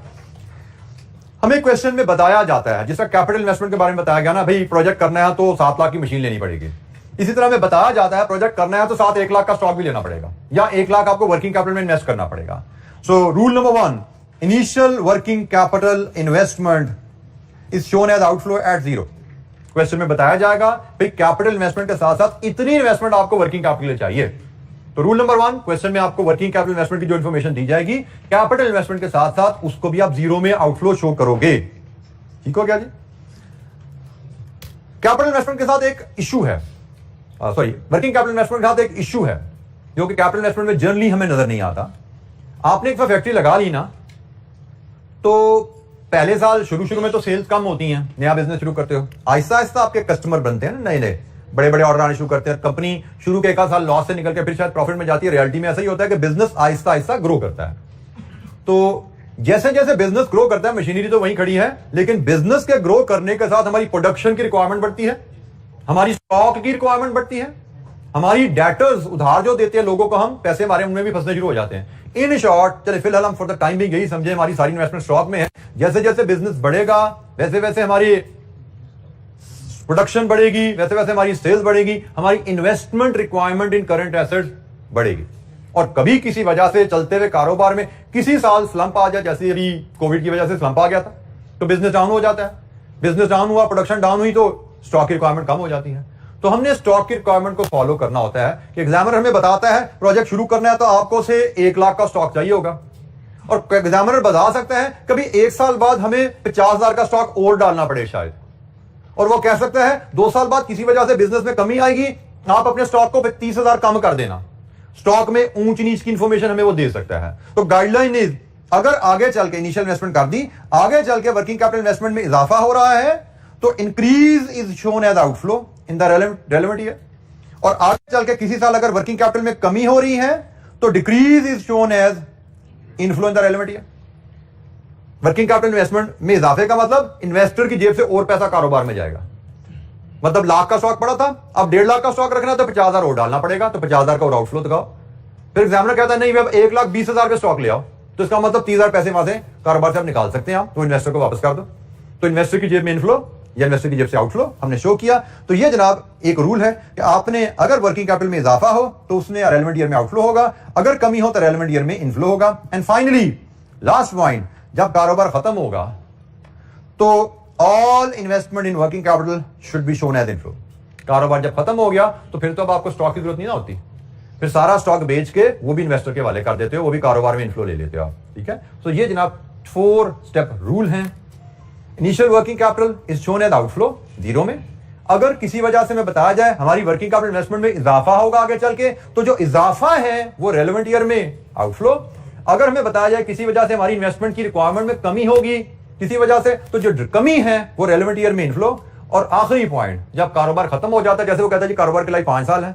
हमें क्वेश्चन में बताया जाता है, जिसका कैपिटल इन्वेस्टमेंट के बारे में बताया गया ना, भाई प्रोजेक्ट करना है तो 7 लाख की मशीन लेनी पड़ेगी। इसी तरह हमें बताया जाता है प्रोजेक्ट करना है तो साथ 1 लाख का स्टॉक भी लेना पड़ेगा, या 1 लाख आपको वर्किंग कैपिटल में इन्वेस्ट करना पड़ेगा। So rule number 1, initial working capital investment is shown as outflow at 0। Question में बताया जाएगा भाई कैपिटल इन्वेस्टमेंट के साथ साथ इतनी इन्वेस्टमेंट आपको वर्किंग कैपिटल में चाहिए। तो रूल नंबर 1, क्वेश्चन में आपको वर्किंग कैपिटल इन्वेस्टमेंट की जो इंफॉर्मेशन दी जाएगी, कैपिटल इन्वेस्टमेंट के साथ साथ उसको भी आप जीरो में आउटफ्लो शो करोगे। ठीक हो गया जी? कैपिटल इन्वेस्टमेंट के साथ एक इशू है, सॉरी वर्किंग कैपिटल इन्वेस्टमेंट के साथ एक इशू है जो कि कैपिटल इन्वेस्टमेंट में जनरली हमें नजर नहीं आता। आपने एक फैक्ट्री लगा ली ना, तो पहले साल शुरू में तो सेल्स कम होती हैं, नया बिजनेस शुरू करते हो, आहिस्ता आहिस्ता आपके कस्टमर बनते हैं ना, नए नए बड़े बड़े ऑर्डर आने शुरू करते हैं। कंपनी शुरू के 1 साल लॉस से निकल के फिर शायद प्रॉफिट में जाती है। रियलिटी में ऐसा ही होता है कि बिजनेस आहिस्ता आहिस्ता ग्रो करता है। तो जैसे जैसे बिजनेस ग्रो करता है, मशीनरी तो वहीं खड़ी है, लेकिन बिजनेस के ग्रो करने के साथ हमारी प्रोडक्शन की रिक्वायरमेंट बढ़ती है, हमारी स्टॉक की रिक्वायरमेंट बढ़ती है, हमारी डेटर्स उधार जो देते हैं लोगों को, हम पैसे हमारे उनमें भी फंसने शुरू हो जाते हैं। इन शॉर्ट, चले फिलहाल हम फॉर द टाइम भी यही समझे हमारी सारी इन्वेस्टमेंट स्टॉक में है। जैसे जैसे बिजनेस बढ़ेगा वैसे वैसे हमारी प्रोडक्शन बढ़ेगी, वैसे वैसे हमारी सेल्स बढ़ेगी, हमारी investment requirement in current assets बढ़ेगी। और कभी किसी वजह से चलते हुए कारोबार में किसी साल स्लंप आ जाए, जैसे अभी कोविड की वजह से स्लंप आ गया था, तो बिजनेस डाउन हो जाता है। बिजनेस डाउन हुआ, प्रोडक्शन डाउन हुई, तो स्टॉक की रिक्वायरमेंट कम हो जाती है। तो हमने स्टॉक की रिक्वायरमेंट को फॉलो करना होता है कि एग्जामिनर हमें बताता है प्रोजेक्ट शुरू करना है तो आपको से 1 लाख का स्टॉक चाहिए होगा, और एग्जामिनर बता सकता है कभी 1 साल बाद हमें 50,000 का स्टॉक और डालना पड़े शायद, और वो कह सकता है 2 साल बाद किसी वजह से बिजनेस में कमी आएगी, आप अपने स्टॉक को 30,000 कम कर देना। स्टॉक में ऊंच नीच की इंफॉर्मेशन हमें वो दे सकता है। तो गाइडलाइन इज, अगर आगे चल के इनिशियल इन्वेस्टमेंट कर दी, आगे चल के वर्किंग कैपिटल इन्वेस्टमेंट में इजाफा हो रहा है तो increase is shown as outflow in the relevant year, और आगे चल के किसी साल अगर वर्किंग कैपिटल में कमी हो रही है तो decrease is shown as inflow in the relevant year. Working capital investment में इजाफे का मतलब इन्वेस्टर की जेब से और पैसा कारोबार में जाएगा। मतलब लाख का स्टॉक पड़ा था, अब 1.5 लाख का स्टॉक रखना तो 50,000 और डालना पड़ेगा, तो 50,000 का और आउटफ्लो दिखाओ। फिर एग्जामिनर कहता है नहीं अब 1,20,000 का स्टॉक ले आओ, तो इसका मतलब 30,000 पैसे वहां से कारोबार से आप निकाल सकते हैं, आप तो इन्वेस्टर को वापस कर दो। तो इन्वेस्टर की जेब में इनफ्लो या इन्वेस्टर की जेब से आउटफ्लो हमने शो किया। तो ये जनाब एक रूल है कि आपने अगर वर्किंग कैपिटल में इजाफा हो तो उसने रेलेवेंट ईयर में आउटफ्लो होगा, अगर कमी हो तो रेलेवेंट ईयर में इनफ्लो होगा। एंड फाइनली लास्ट पॉइंट, जब कारोबार खत्म होगा तो all investment in working capital should be shown as inflow. कारोबार जब खत्म हो गया तो फिर तो अब आपको स्टॉक की जरूरत नहीं ना होती, फिर सारा स्टॉक बेच के वो भी इन्वेस्टर के हवाले कर देते हो, वो भी कारोबार में इनफ्लो ले लेते हो आप। ठीक है, तो ये जनाब 4 स्टेप रूल हैं। Initial working capital is shown as outflow 0 में। अगर किसी वजह से मैं बताया जाए हमारी वर्किंग कैपिटल इन्वेस्टमेंट में इजाफा होगा आगे चल के, तो जो इजाफा है वो रेलेवेंट ईयर में आउटफ्लो। अगर हमें बताया जाए किसी वजह से हमारी इन्वेस्टमेंट की रिक्वायरमेंट में कमी होगी किसी वजह से, तो जो कमी है वो रेलेवेंट ईयर में इनफ्लो। और आखिरी पॉइंट, जब कारोबार खत्म हो जाता है, जैसे वो कहता है जी कारोबार की लाइफ 5 साल है,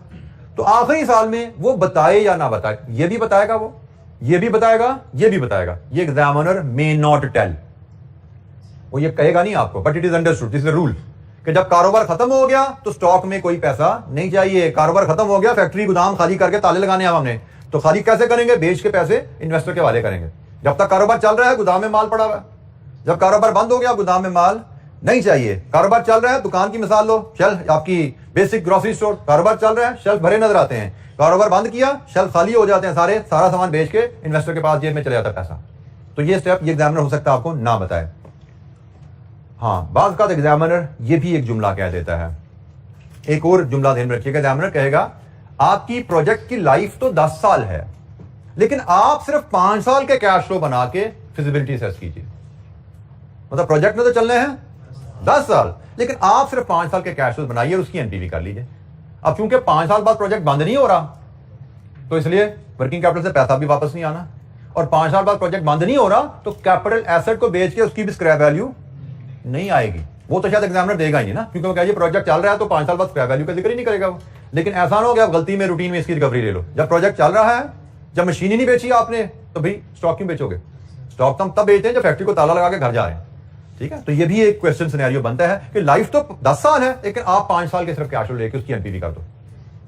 तो आखिरी साल में वो बताए या ना बताए, ये भी बताएगा, वो ये भी बताएगा, ये भी बताएगा। ये एग्जामिनर मे नॉट टेल, वो ये कहेगा नहीं आपको, but it is understood, this is the rule कि जब कारोबार खत्म हो गया तो स्टॉक में कोई पैसा नहीं चाहिए। कारोबार खत्म हो गया, फैक्ट्री गोदाम खाली करके ताले लगाने हैं हमने, तो खाली कैसे करेंगे? बेच के पैसे इन्वेस्टर के हवाले करेंगे। जब तक कारोबार चल रहा है गोदाम में माल पड़ा हुआ है, जब कारोबार बंद हो गया गोदाम में माल नहीं चाहिए। कारोबार चल रहा है, दुकान की मिसाल लो, शेल्फ आपकी बेसिक ग्रोसरी स्टोर, कारोबार चल रहा है, शेल्फ भरे नजर आते हैं। कारोबार बंद किया, शेल्फ खाली हो जाते हैं, सारा सामान बेच के इन्वेस्टर के पास जेब में चले जाता है पैसा। तो ये स्टेप ये एग्जामिनर हो सकता है आपको ना बताए। हाँ, बाज़ का एग्जामिनर ये भी एक जुमला कह देता है, एक और जुमला ध्यान में रखिएगा। एग्जामिनर कहेगा आपकी प्रोजेक्ट की लाइफ तो 10 साल है, लेकिन आप सिर्फ 5 साल के कैश फ्लो बना के फिजिबिलिटी असेस कीजिए। मतलब प्रोजेक्ट में तो चलने हैं 10 साल, लेकिन आप सिर्फ 5 साल के कैश फ्लो बनाइए और उसकी एनपीवी कर लीजिए। अब चूंकि 5 साल बाद प्रोजेक्ट बंद नहीं हो रहा, तो इसलिए वर्किंग कैपिटल से पैसा भी वापस नहीं आना, और 5 साल बाद प्रोजेक्ट बंद नहीं हो रहा तो कैपिटल एसेट को बेच के उसकी भी स्क्रैप वैल्यू नहीं आएगी। वो तो शायद एग्जामिनर देगा ही नहीं ना, क्योंकि वो कहेगा प्रोजेक्ट चल रहा है तो 5 साल बाद स्क्रैप वैल्यू का जिक्र ही नहीं करेगा वो। लेकिन ऐसा ना हो गया गलती में रूटीन में इसकी रिकवरी ले लो। जब प्रोजेक्ट चल रहा है, जब मशीन ही नहीं बेची आपने, तो भाई स्टॉक क्यों बेचोगे? स्टॉक तो हम तब बेचते हैं जब फैक्ट्री को ताला लगा के घर जा रहे हैं। ठीक है, तो ये भी एक क्वेश्चन सिनेरियो बनता है कि लाइफ तो 10 साल है, लेकिन आप 5 साल के सिर्फ कैश फ्लो लेके उसकी एनपीवी कर दो,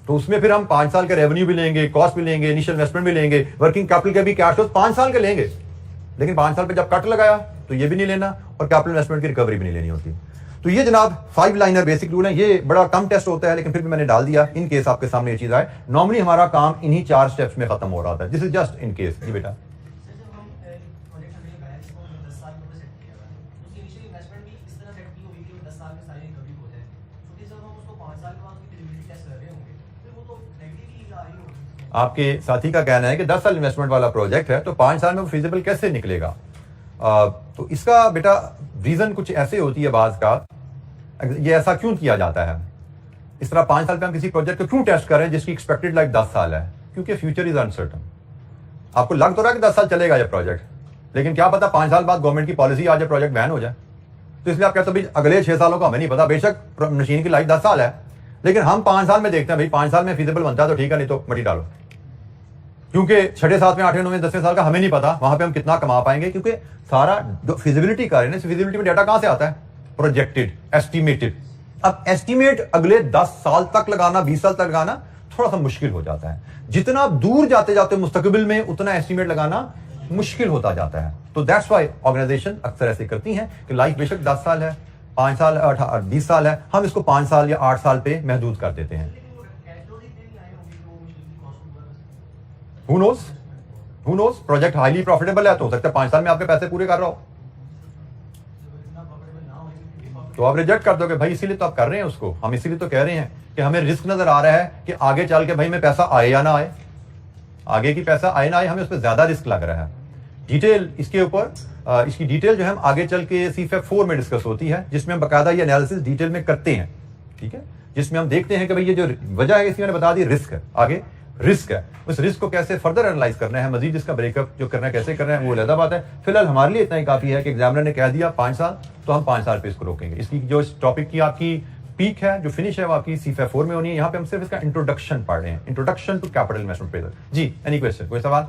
तो उसमें फिर हम 5 साल के रेवेन्यू भी लेंगे, कॉस्ट भी लेंगे, इनिशियल इन्वेस्टमेंट भी लेंगे, वर्किंग कैपिटल के भी कैश फ्लो 5 साल के लेंगे, लेकिन 5 साल पे जब कट लगाया तो ये भी नहीं लेना और कैपिटल इन्वेस्टमेंट की रिकवरी भी नहीं लेनी होती। तो ये जनाब 5 लाइनर बेसिक रूल है। ये बड़ा कम टेस्ट होता है, लेकिन फिर भी मैंने डाल दिया इन केस आपके सामने ये चीज आए। नॉर्मली हमारा काम इन्हीं 4 स्टेप्स में खत्म हो रहा था। This is just in case. जी बेटा, आपके साथी का कहना है कि 10 साल इन्वेस्टमेंट वाला प्रोजेक्ट है, तो 5 साल में वो फिजिबल कैसे निकलेगा? तो इसका बेटा रीजन कुछ ऐसे होती है बाज का, ये ऐसा क्यों किया जाता है? इस तरह 5 साल पे हम किसी प्रोजेक्ट को क्यों टेस्ट करें जिसकी एक्सपेक्टेड लाइफ 10 साल है? क्योंकि फ्यूचर इज अनसर्टन। आपको लग तो रहा है कि 10 साल चलेगा ये प्रोजेक्ट, लेकिन क्या पता 5 साल बाद गवर्नमेंट की पॉलिसी आ जाए, प्रोजेक्ट बैन हो जाए। तो इसलिए आप कहते हो भाई अगले 6 सालों का हमें नहीं पता। बेशक मशीन की लाइफ 10 साल है, लेकिन हम 5 साल में देखते हैं भाई 5 साल में फिजिबल बनता है तो ठीक है, नहीं तो मटी डालो। क्योंकि 6, 7, 8, 9, 10 साल का हमें नहीं पता वहां पे हम कितना कमा पाएंगे, क्योंकि सारा जो फिजिबिलिटी का है, फिजिबिलिटी में डाटा कहां से आता है? Projected, estimated. अब एस्टिमेट अगले 10 साल तक लगाना, 20 साल तक लगाना थोड़ा सा मुश्किल हो जाता है। जितना आप दूर जाते जाते मुस्तकबिल में उतना एस्टिमेट लगाना मुश्किल होता जाता है। तो दैट्स वाई ऑर्गेनाइजेशन अक्सर ऐसे करती हैं कि लाइफ बेशक 10 साल है, 5 साल, 20 साल है, हम इसको 5 साल या 8 साल पे महदूद कर देते हैं। Who knows? Project highly profitable है तो हो सकता है 5 साल में आपके पैसे पूरे कर रहा हो, तो आप रिजेक्ट कर दोगे भाई। इसीलिए तो आप कर रहे हैं उसको। हम इसीलिए तो कह रहे हैं कि हमें रिस्क नजर आ रहा है कि आगे चल के भाई में पैसा आए या ना आए, आगे की पैसा आए ना आए, हमें उस पर ज्यादा रिस्क लग रहा है। डिटेल इसके ऊपर इसकी डिटेल जो है हम आगे चल के CFAP 4 में डिस्कस होती है, जिसमें हम बकायदा ये एनालिसिस डिटेल में करते हैं, ठीक है, जिसमें हम देखते हैं कि भाई ये जो वजह है इसकी मैंने बता दी, रिस्क है, आगे रिस्क है, उस रिस्क को कैसे फर्दर एनालाइज करना है, मजीद इसका ब्रेकअप जो करना है कैसे करना है, वो अलग बात है। फिलहाल हमारे लिए इतना ही काफी है कि एग्जामिनर ने कह दिया 5 साल, तो हम 5 साल पे इसको रोकेंगे। इसकी जो इस टॉपिक की आपकी पीक है, जो फिनिश है, वो आपकी CFAP 4 में होनी है। यहाँ पे हम सिर्फ इसका इंट्रोडक्शन पढ़ रहे हैं, introduction to capital investment appraisal. जी, एनी क्वेश्चन, कोई सवाल?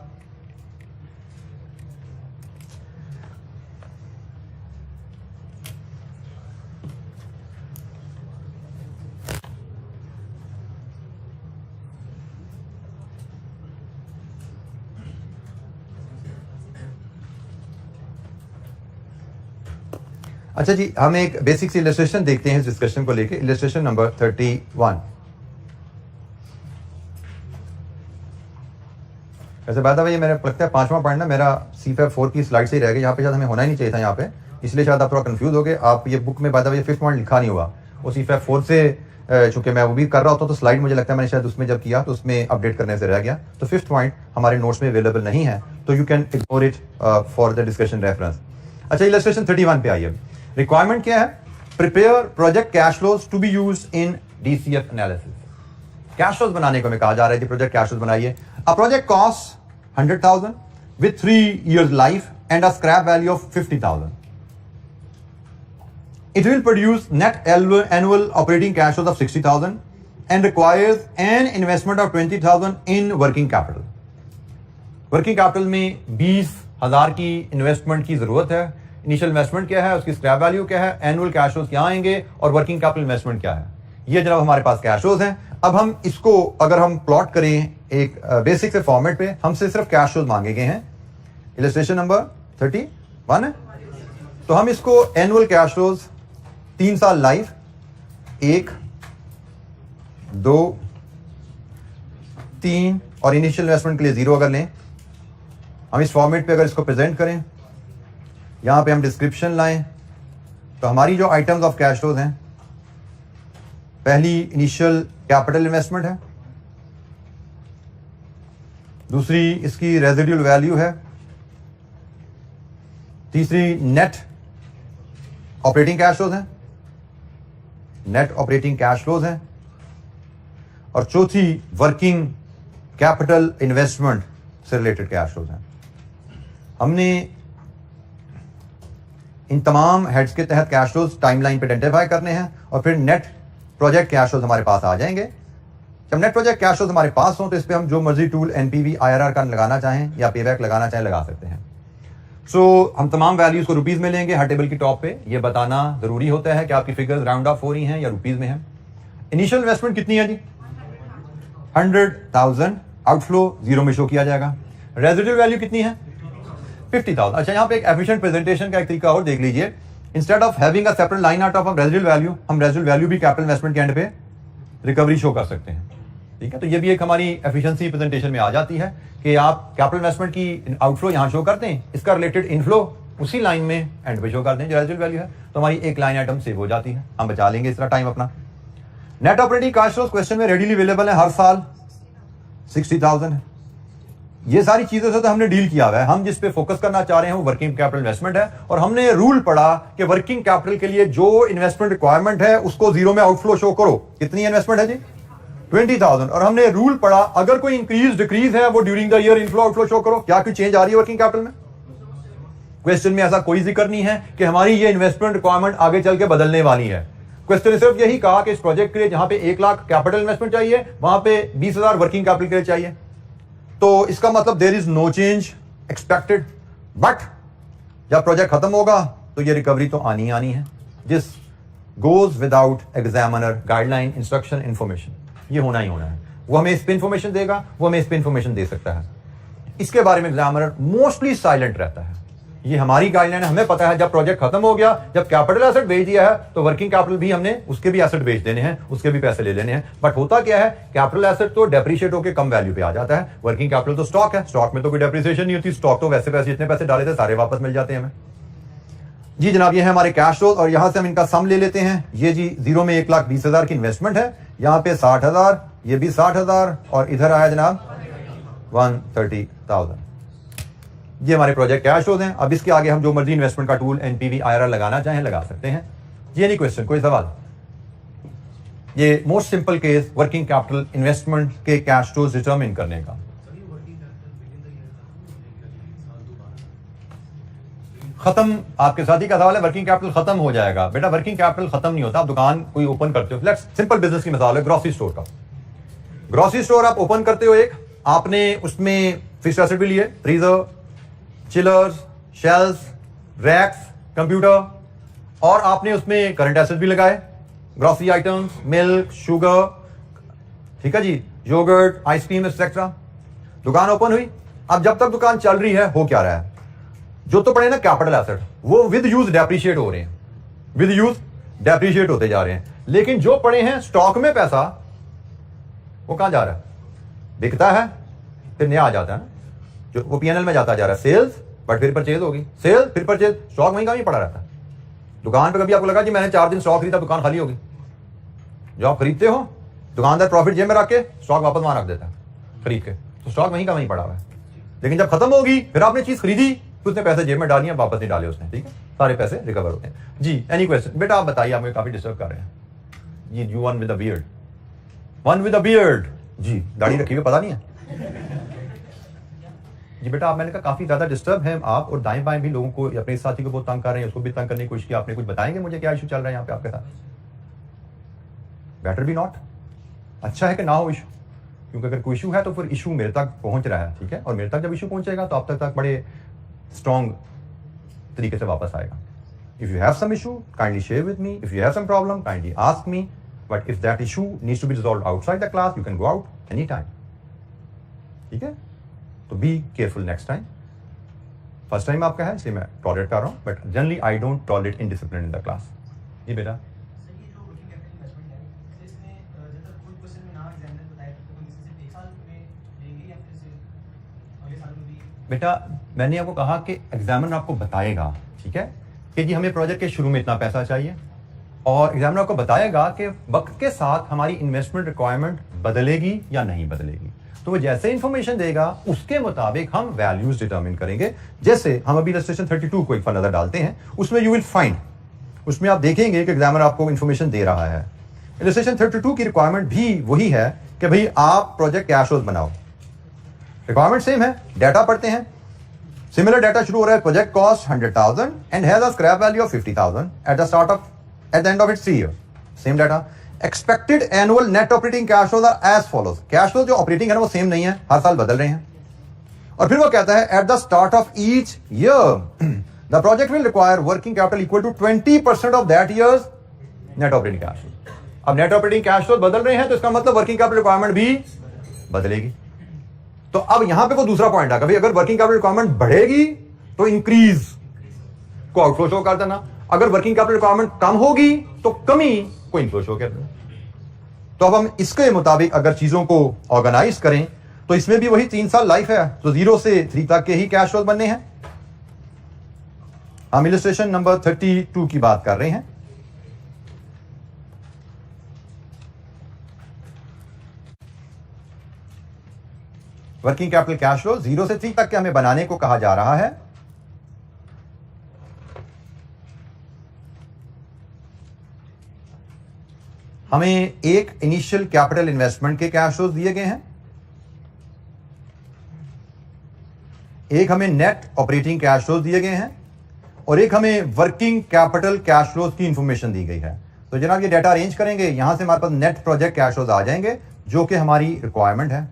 अच्छा जी, हम एक बेसिक सी इलस्ट्रेशन देखते हैं इस डिस्कशन को लेके। Illustration number 31। वैसे बात है भाई, मेरे लगता है 5वां पॉइंट ना मेरा CFAP 4 की स्लाइड से ही रह गया। यहाँ पे शायद हमें होना ही नहीं चाहिए था यहाँ पे, इसलिए शायद आप थोड़ा कंफ्यूज हो गए। आप ये बुक में बात है 5th पॉइंट लिखा नहीं हुआ, वो CFAP 4 से चूंकि मैं वो भी कर रहा होता तो स्लाइड मुझे लगता है मैंने शायद उसमें जब किया तो उसमें अपडेट करने से रह गया। तो 5th पॉइंट हमारे नोट्स में अवेलेबल नहीं है, तो you can ignore it for the discussion reference. अच्छा, इलस्ट्रेशन 31 पे आइए। रिक्वायरमेंट क्या है? Prepare project cash flows to be used in DCF analysis. Cash flows बनाने को हमें कहा जा रहा है कि प्रोजेक्ट कैश फ्लोज बनाइए। A project cost 100,000 with 3 years life and a scrap value of 50,000. It will produce net annual operating cash flows of 60,000 and requires an investment of 20,000 in working capital. Working capital में 20,000 की investment की जरूरत है। Initial investment क्या है, उसकी scrap value क्या है, एनुअल कैश फ्लोज क्या आएंगे और वर्किंग कैपिटल इन्वेस्टमेंट क्या है। ये जनाब हमारे पास कैश फ्लोज हैं। अब हम इसको अगर हम प्लॉट करें एक बेसिक से फॉर्मेट पे, हमसे सिर्फ कैश फ्लोज मांगे गए हैं। इलस्ट्रेशन नंबर 31 है, तो हम इसको एनुअल कैश फ्लोज 3 साल लाइफ, 1, 2, 3 और इनिशियल इन्वेस्टमेंट के लिए 0 अगर लें, हम इस फॉर्मेट पे अगर इसको प्रेजेंट करें, यहां पे हम डिस्क्रिप्शन लाएं, तो हमारी जो आइटम्स ऑफ कैश फ्लोज हैं, पहली इनिशियल कैपिटल इन्वेस्टमेंट है, दूसरी इसकी रेजिडुअल वैल्यू है, तीसरी नेट ऑपरेटिंग कैश फ्लोज हैं, नेट ऑपरेटिंग कैश फ्लोज हैं, और चौथी वर्किंग कैपिटल इन्वेस्टमेंट से रिलेटेड कैश फ्लोज हैं। हमने इन तमाम हेड्स के तहत कैश फ्लोज टाइमलाइन पे आइडेंटिफाई करने हैं और फिर नेट प्रोजेक्ट कैश फ्लोज हमारे पास आ जाएंगे। जब नेट प्रोजेक्ट कैश फ्लोज हमारे पास हो तो इस पे हम जो मर्जी टूल NPV IRR का लगाना चाहें या पेबैक लगाना चाहें लगा सकते हैं। सो हम तमाम वैल्यूज को रुपीज में लेंगे। हर टेबल की टॉप पे ये बताना जरूरी होता है कि आपकी फिगर्स राउंड ऑफ हो रही हैं या रुपीज में है। इनिशियल इन्वेस्टमेंट कितनी है जी? 100,000। आउटफ्लो 0 में शो किया जाएगा। रेजिडुअल वैल्यू कितनी है? 50,000। अच्छा, यहाँ पे एक एफिशिएंट प्रेजेंटेशन का एक तरीका और देख लीजिए। Instead of having a separate line out of residual value, हम रेजिडुअल वैल्यू भी कैपिटल इन्वेस्टमेंट के एंड पे रिकवरी शो कर सकते हैं। ठीक है, तो ये भी एक हमारी एफिशिएंसी प्रेजेंटेशन में आ जाती है कि आप कैपिटल इन्वेस्टमेंट की आउटफ्लो यहाँ शो करते हैं, इसका रिलेटेड इनफ्लो उसी लाइन में एंड पे शो करते हैं जो रेजिडुअल वैल्यू है, तो हमारी एक लाइन आइटम सेव हो जाती है। हम बचा लेंगे इस तरह टाइम अपना। Net operating cash flows question में रेडीली अवेलेबल है, हर साल 60,000 है। ये सारी चीजों से तो हमने डील किया हुआ है। हम जिस पे फोकस करना चाह रहे हैं वो वर्किंग कैपिटल इन्वेस्टमेंट है, और हमने रूल पढ़ा कि वर्किंग कैपिटल के लिए जो इन्वेस्टमेंट रिक्वायरमेंट है उसको 0 में आउटफ्लो शो करो। कितनी इन्वेस्टमेंट है जी? 20,000। और हमने रूल पढ़ा अगर कोई इंक्रीज डिक्रीज है वो during the year inflow outflow show करो। क्या कोई चेंज आ रही है वर्किंग कैपिटल में? क्वेश्चन में ऐसा कोई जिक्र नहीं है कि हमारी ये इन्वेस्टमेंट रिक्वायरमेंट आगे चल के बदलने वाली है। क्वेश्चन ने सिर्फ यही कहा कि इस प्रोजेक्ट के लिए जहां पे 1 लाख कैपिटल इन्वेस्टमेंट चाहिए वहां पे 20,000 वर्किंग कैपिटल के लिए चाहिए। तो इसका मतलब there is no change expected, but जब प्रोजेक्ट खत्म होगा तो ये रिकवरी तो आनी आनी है। This goes without examiner guideline instruction information, ये होना ही होना है। वो हमें इस पे इंफॉर्मेशन देगा, वो हमें इस पे इंफॉर्मेशन दे सकता है। इसके बारे में एग्जामिनर मोस्टली साइलेंट रहता है। ये हमारी गाइडलाइन है, हमें पता है जब प्रोजेक्ट खत्म हो गया, जब कैपिटल एसेट बेच दिया है तो वर्किंग कैपिटल भी हमने उसके भी एसेट बेच देने हैं, उसके भी पैसे ले लेने हैं। बट होता क्या है, कैपिटल एसेट तो डेप्रिशिएट होकर कम वैल्यू पे आ जाता है, वर्किंग कैपिटल तो स्टॉक है, स्टॉक में तो कोई डेप्रिसिएशन नहीं होती, स्टॉक तो वैसे पैसे जितने पैसे डाले थे सारे वापस मिल जाते हैं हमें। जी जनाब, ये है हमारे कैश फ्लोज और यहां से हम इनका सम ले लेते हैं। ये जी जीरो में 1,20,000 की इन्वेस्टमेंट है, यहाँ पे 60,000, ये भी 60,000 और इधर आया जनाब 130,000। ये हमारे प्रोजेक्ट कैश फ्लोज हैं। अब इसके आगे हम जो मर्जी इन्वेस्टमेंट का टूल एनपीवी आईआरआर लगाना चाहें लगा सकते हैं। ये नहीं क्वेश्चन, कोई सवाल? ये most simple case working capital investment के कैश फ्लोज डिटरमिन करने का। खत्म, आपके साथी का सवाल है वर्किंग कैपिटल खत्म हो जाएगा। बेटा वर्किंग कैपिटल खत्म नहीं होता। आप दुकान कोई ओपन करते हो, लेट्स सिंपल बिजनेस की मिसाल है ग्रोसरी स्टोर का। ग्रोसरी स्टोर आप ओपन करते हो, एक आपने उसमें फिक्स्ड एसेट भी लिए, freezer, chillers, shelves, racks, computer, और आपने उसमें करंट एसेट भी लगाए, ग्रोसरी आइटम्स, मिल्क, शुगर, ठीक है जी, योगर्ट, आइसक्रीम एक्सेट्रा। दुकान ओपन हुई। अब जब तक दुकान चल रही है हो क्या रहा है, जो तो पड़े ना कैपिटल एसेट वो विद यूज डेप्रिशिएट हो रहे हैं, विद यूज डेप्रिशिएट होते जा रहे हैं। लेकिन जो पड़े हैं स्टॉक में पैसा, वो कहां जा रहा है? बिकता है, फिर नया आ जाता है ना, जो वो पीएनएल में जाता जा रहा है, सेल्स, बट फिर परचेज होगी, सेल फिर परचेज, स्टॉक वहीं का वहीं पड़ा रहता है। दुकान पे कभी आपको लगा कि मैंने 4 दिन स्टॉक खरीदा, दुकान खाली होगी? जो आप खरीदते हो, दुकानदार प्रॉफिट जेब में रख के स्टॉक वापस वहां रख देता है खरीद के, तो स्टॉक वहीं का वहीं पड़ा हुआ है। लेकिन जब खत्म होगी फिर आपने चीज खरीदी, उसने पैसे जेब में डालिए, वापस नहीं डाले उसने, ठीक है, सारे पैसे रिकवर होते हैं। जी एनी क्वेश्चन? बेटा आप बताइए, आप मुझे काफी डिस्टर्ब कर रहे हैं। जी you one with a beard, one with a beard, जी दाढ़ी रखी हुई पता नहीं है जी। बेटा आप, मैंने कहा काफी ज्यादा डिस्टर्ब है आप, और दाएं बाएं भी लोगों को, अपने साथी को बहुत तंग कर रहे हैं, उसको भी तंग करने की कोशिश की आपने। कुछ बताएंगे मुझे क्या इशू चल रहा है यहाँ पे आपके साथ? बेटर बी नॉट, अच्छा है कि ना हो इशू, क्योंकि अगर कोई इशू है तो फिर इशू मेरे तक पहुंच रहा है, ठीक है, और मेरे तक जब इशू पहुंचेगा तो आप तक बड़े स्ट्रॉन्ग तरीके से वापस आएगा। If you have some issue kindly share with me, if you have some problem kindly ask me, but if that issue needs to be resolved outside the class you can go out any time, ठीक है। तो be careful next time. First time आपका है इसलिए मैं tolerate कर रहा हूं, but generally I don't tolerate indiscipline in the class. जी बेटा, बेटा मैंने आपको कहा कि एग्जामिनर आपको बताएगा, ठीक है, कि जी हमें प्रोजेक्ट के शुरू में इतना पैसा चाहिए, और एग्जामिनर आपको बताएगा कि वक्त के साथ हमारी इन्वेस्टमेंट रिक्वायरमेंट बदलेगी या नहीं बदलेगी। तो वो जैसे इंफॉर्मेशन देगा उसके मुताबिक हम वैल्यूज डिटरमिन करेंगे। जैसे हम अभी इलस्ट्रेशन 32 को एक बार नजर डालते हैं, उसमें यू विल फाइंड, उसमें आप देखेंगे कि एग्जामिनर आपको इंफॉर्मेशन दे रहा है। इलस्ट्रेशन 32 की रिक्वायरमेंट भी वही है कि भाई आप प्रोजेक्ट कैश फ्लोज बनाओ, रिक्वायरमेंट सेम है। डाटा पढ़ते हैं, सिमिलर डाटा शुरू हो रहा है, project cost 100,000 and has a scrap value of 50,000 at the end of its 3 year. Same data. Expected annual net operating cash flows are as follows. Cash flow जो operating है ना वो सेम नहीं है, हर साल बदल रहे हैं। और फिर वो कहता है at the start of each year the project will require working capital equal to 20% of that year's net operating cash flow. अब नेट ऑपरेटिंग कैश फ्लो बदल रहे हैं तो इसका मतलब वर्किंग कैपिटल रिक्वायरमेंट भी बदलेगी। तो अब यहां पे वो दूसरा पॉइंट है, कभी अगर वर्किंग कैपिटल रिक्वायरमेंट बढ़ेगी तो इंक्रीज को आउटफ्लो शो कर देना, अगर वर्किंग कैपिटल रिक्वायरमेंट कम होगी तो कमी को इनफ्लो शो कर देना। तो अब हम इसके मुताबिक अगर चीजों को ऑर्गेनाइज करें तो इसमें भी वही 3 साल लाइफ है, तो 0 से 3 तक के ही कैश फ्लो बनने हैं। हम इलस्ट्रेशन नंबर 32 की बात कर रहे हैं। वर्किंग कैपिटल कैश फ्लो 0 से 3 तक के हमें बनाने को कहा जा रहा है। हमें एक इनिशियल कैपिटल इन्वेस्टमेंट के कैश फ्लोज दिए गए हैं, एक हमें नेट ऑपरेटिंग कैश फ्लोज दिए गए हैं, और एक हमें वर्किंग कैपिटल कैश फ्लोज की इंफॉर्मेशन दी गई है। तो जनाब ये डाटा अरेंज करेंगे, यहां से हमारे पास नेट प्रोजेक्ट कैश फ्लोज आ जाएंगे जो कि हमारी रिक्वायरमेंट है।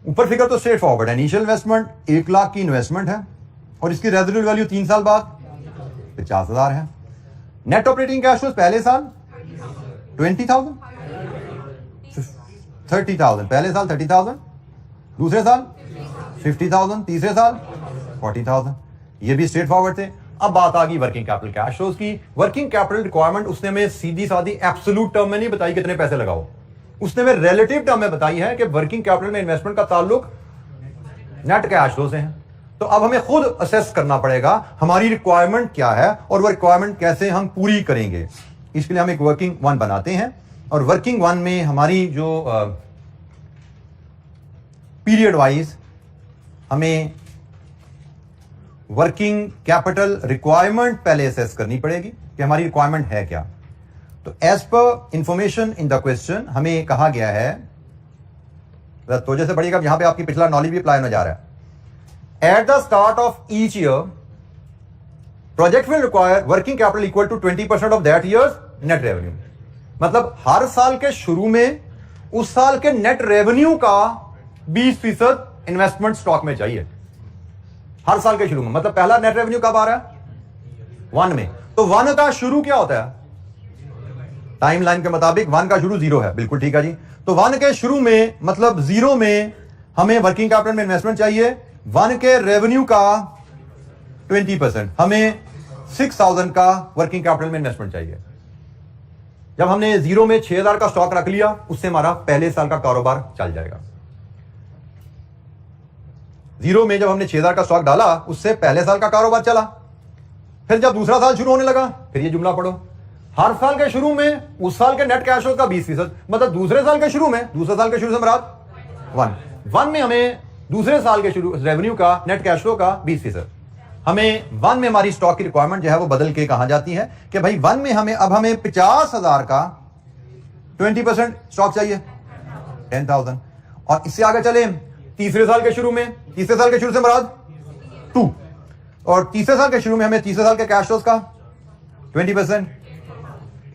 ऊपर फिगर तो स्ट्रेट फॉरवर्ड है, इनिशियल इन्वेस्टमेंट 1 लाख की इन्वेस्टमेंट है और इसकी रेजिडुअल वैल्यू 3 साल बाद 50,000 है। नेट ऑपरेटिंग कैश फ्लोज पहले साल 20,000, 30,000, पहले साल 30,000, दूसरे साल 50,000, तीसरे साल 40,000। ये भी स्ट्रेट फॉरवर्ड थे। अब बात आ गई वर्किंग कैपिटल कैश फ्लोज की। वर्किंग कैपिटल रिक्वायरमेंट उसने हमें सीधी सादी एब्सोल्यूट टर्म में नहीं बताई कितने पैसे लगाओ, उसने हमें रिलेटिव टर्म में बताई है कि वर्किंग कैपिटल में इन्वेस्टमेंट का ताल्लुक नेट कैश फ्लो से है। तो अब हमें खुद असेस करना पड़ेगा हमारी रिक्वायरमेंट क्या है और वो रिक्वायरमेंट कैसे हम पूरी करेंगे। इसके लिए हम एक वर्किंग वन बनाते हैं और वर्किंग वन में हमारी जो पीरियड वाइज हमें वर्किंग कैपिटल रिक्वायरमेंट पहले असेस करनी पड़ेगी कि हमारी रिक्वायरमेंट है क्या। तो as per information in the question हमें कहा गया है, तो जैसे पढ़िएगा यहां पे आपकी पिछला नॉलेज भी अप्लाई होने जा रहा है। At the start of each year project will require working capital equal to 20% of that year's net revenue. मतलब हर साल के शुरू में उस साल के नेट रेवेन्यू का 20% इन्वेस्टमेंट स्टॉक में चाहिए हर साल के शुरू में। मतलब पहला नेट रेवेन्यू कब आ रहा है? 1 में। तो 1 का शुरू क्या होता है? टाइमलाइन के मुताबिक 1 का शुरू 0 है। बिल्कुल ठीक है जी। तो 1 के शुरू में मतलब 0 में हमें वर्किंग कैपिटल में इन्वेस्टमेंट चाहिए 1 के रेवेन्यू का 20%। हमें 6,000 का वर्किंग कैपिटल में इन्वेस्टमेंट चाहिए। जब हमने 0 में 6,000 का स्टॉक रख लिया उससे हमारा पहले साल का कारोबार चल जाएगा। 0 में जब हमने 6,000 का स्टॉक डाला उससे पहले साल का कारोबार चला। फिर जब दूसरा साल शुरू होने लगा फिर ये जुमला पढ़ो, हर साल के शुरू में उस साल के नेट कैश फ्लो का 20%। मतलब दूसरे साल के शुरू में, दूसरे साल के शुरू से मुराद 1 में हमें दूसरे साल के शुरू रेवेन्यू का नेट कैश फ्लो का 20%। हमें 1 में हमारी स्टॉक की रिक्वायरमेंट जो है वो बदल के कहा जाती है कि भाई 1 में हमें 50,000 का 20% स्टॉक चाहिए 10,000। और इससे आगे चले तीसरे साल के शुरू में, तीसरे साल के शुरू से मुराद 2, और तीसरे साल के शुरू में हमें तीसरे साल के कैश फ्लोज का 20%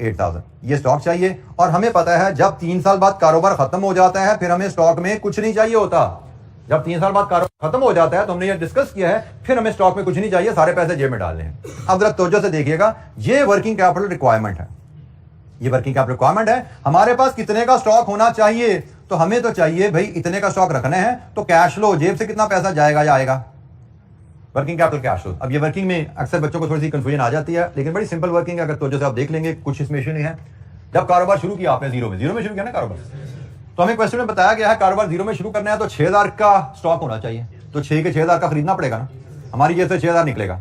8,000 ये स्टॉक चाहिए। और हमें पता है जब 3 साल बाद कारोबार खत्म हो जाता है फिर हमें स्टॉक में कुछ नहीं चाहिए होता। जब 3 साल बाद कारोबार खत्म हो जाता है तो हमने ये डिस्कस किया है फिर हमें स्टॉक में कुछ नहीं चाहिए, सारे पैसे जेब में डालने हैं। अब जरा तवज्जो से देखिएगा, ये वर्किंग कैपिटल रिक्वायरमेंट है, ये वर्किंग कैपिटल रिक्वायरमेंट है। हमारे पास कितने का स्टॉक होना चाहिए? तो हमें तो चाहिए भाई इतने का स्टॉक रखना है, तो कैश फ्लो जेब से कितना पैसा जाएगा या आएगा? Working capital cash flow. अब ये वर्किंग में अक्सर बच्चों को थोड़ी सी कंफ्यूजन आ जाती है, लेकिन बड़ी सिंपल वर्किंग है। अगर तो जैसे आप देख लेंगे कुछ इसमें इशू नहीं है। जब कारोबार शुरू किया आपने 0 में शुरू किया ना कारोबार, तो हमें क्वेश्चन में बताया गया है कारोबार 0 में शुरू करना है तो 6,000 का स्टॉक होना चाहिए। तो 6 के 6,000 का खरीदना पड़ेगा ना, हमारी जेब से 6,000 निकलेगा।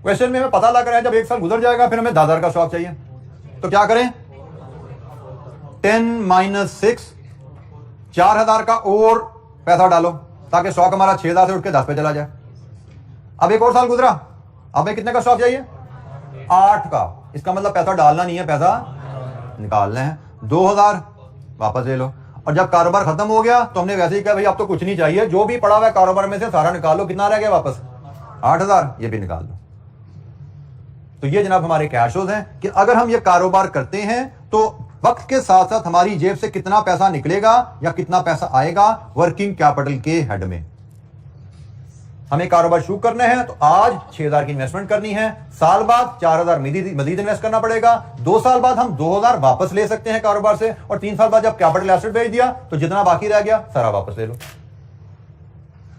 क्वेश्चन में हमें पता लग रहा है जब 1 साल गुजर जाएगा फिर हमें 10,000 का स्टॉक चाहिए। तो क्या करें? 10 - 6 4,000 का और पैसा डालो ताकि स्टॉक हमारा 6,000 से उठ के 10 पे चला जाए। अब एक और साल गुजरा, अब हमें कितने का स्टॉक चाहिए? 8 का। इसका मतलब पैसा डालना नहीं है, पैसा निकालना है। 2,000 वापस ले लो। और जब कारोबार खत्म हो गया तो हमने वैसे ही कहा भाई अब तो कुछ नहीं चाहिए, जो भी पड़ा हुआ है कारोबार में से सारा निकालो। कितना रह गया वापस? 8,000, ये भी निकाल दो। तो ये जनाब हमारे कैश फ्लोज हैं कि अगर हम ये कारोबार करते हैं तो वक्त के साथ साथ हमारी जेब से कितना पैसा निकलेगा या कितना पैसा आएगा वर्किंग कैपिटल के हेड में। हमें कारोबार शुरू करना है तो आज 6,000 की इन्वेस्टमेंट करनी है, साल बाद 4,000 मजीद इन्वेस्ट करना पड़ेगा, 2 साल बाद हम 2,000 वापस ले सकते हैं कारोबार से, और 3 साल बाद जब कैपिटल एसेट भेज दिया तो जितना बाकी रह गया सारा वापस ले लो।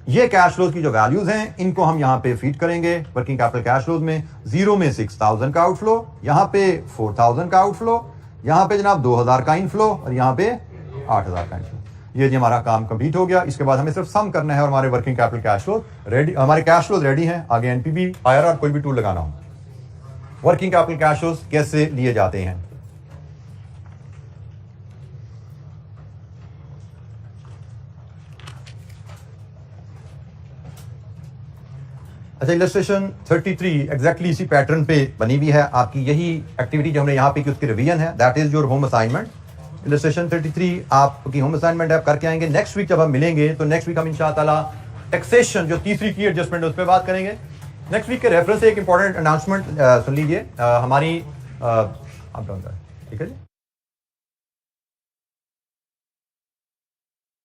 ये कैश फ्लोज की जो वैल्यूज हैं इनको हम यहां पे फीड करेंगे वर्किंग कैपिटल कैश फ्लोज में। 0 में 6,000 का आउटफ्लो, यहां पे 4,000 का आउटफ्लो, यहां पे जनाब 2,000 का इनफ्लो और यहां पे 8,000 का इनफ्लो। ये जी हमारा काम कंप्लीट हो गया। इसके बाद हमें सिर्फ सम करना है और हमारे working capital cash flow ready, हमारे कैश फ्लोज रेडी हैं। आगे एनपीवी IRR कोई भी टूल लगाना हो। वर्किंग कैपिटल कैश फ्लोज कैसे लिए जाते हैं? अच्छा, इलस्ट्रेशन 33 एग्जैक्टली इसी पैटर्न पे बनी हुई है। आपकी यही एक्टिविटी जो हमने यहाँ पे की उसकी रिवीजन है, that is your home assignment. Illustration 33 आपकी होम असाइनमेंट आप करके आएंगे। नेक्स्ट वीक जब हम मिलेंगे तो नेक्स्ट वीक हम इंशाअल्लाह टैक्सेशन जो तीसरी की एडजस्टमेंट है उस पर बात करेंगे। नेक्स्ट वीक के रेफरेंस से एक इंपॉर्टेंट अनाउंसमेंट सुन लीजिए। हमारी ठीक है जी।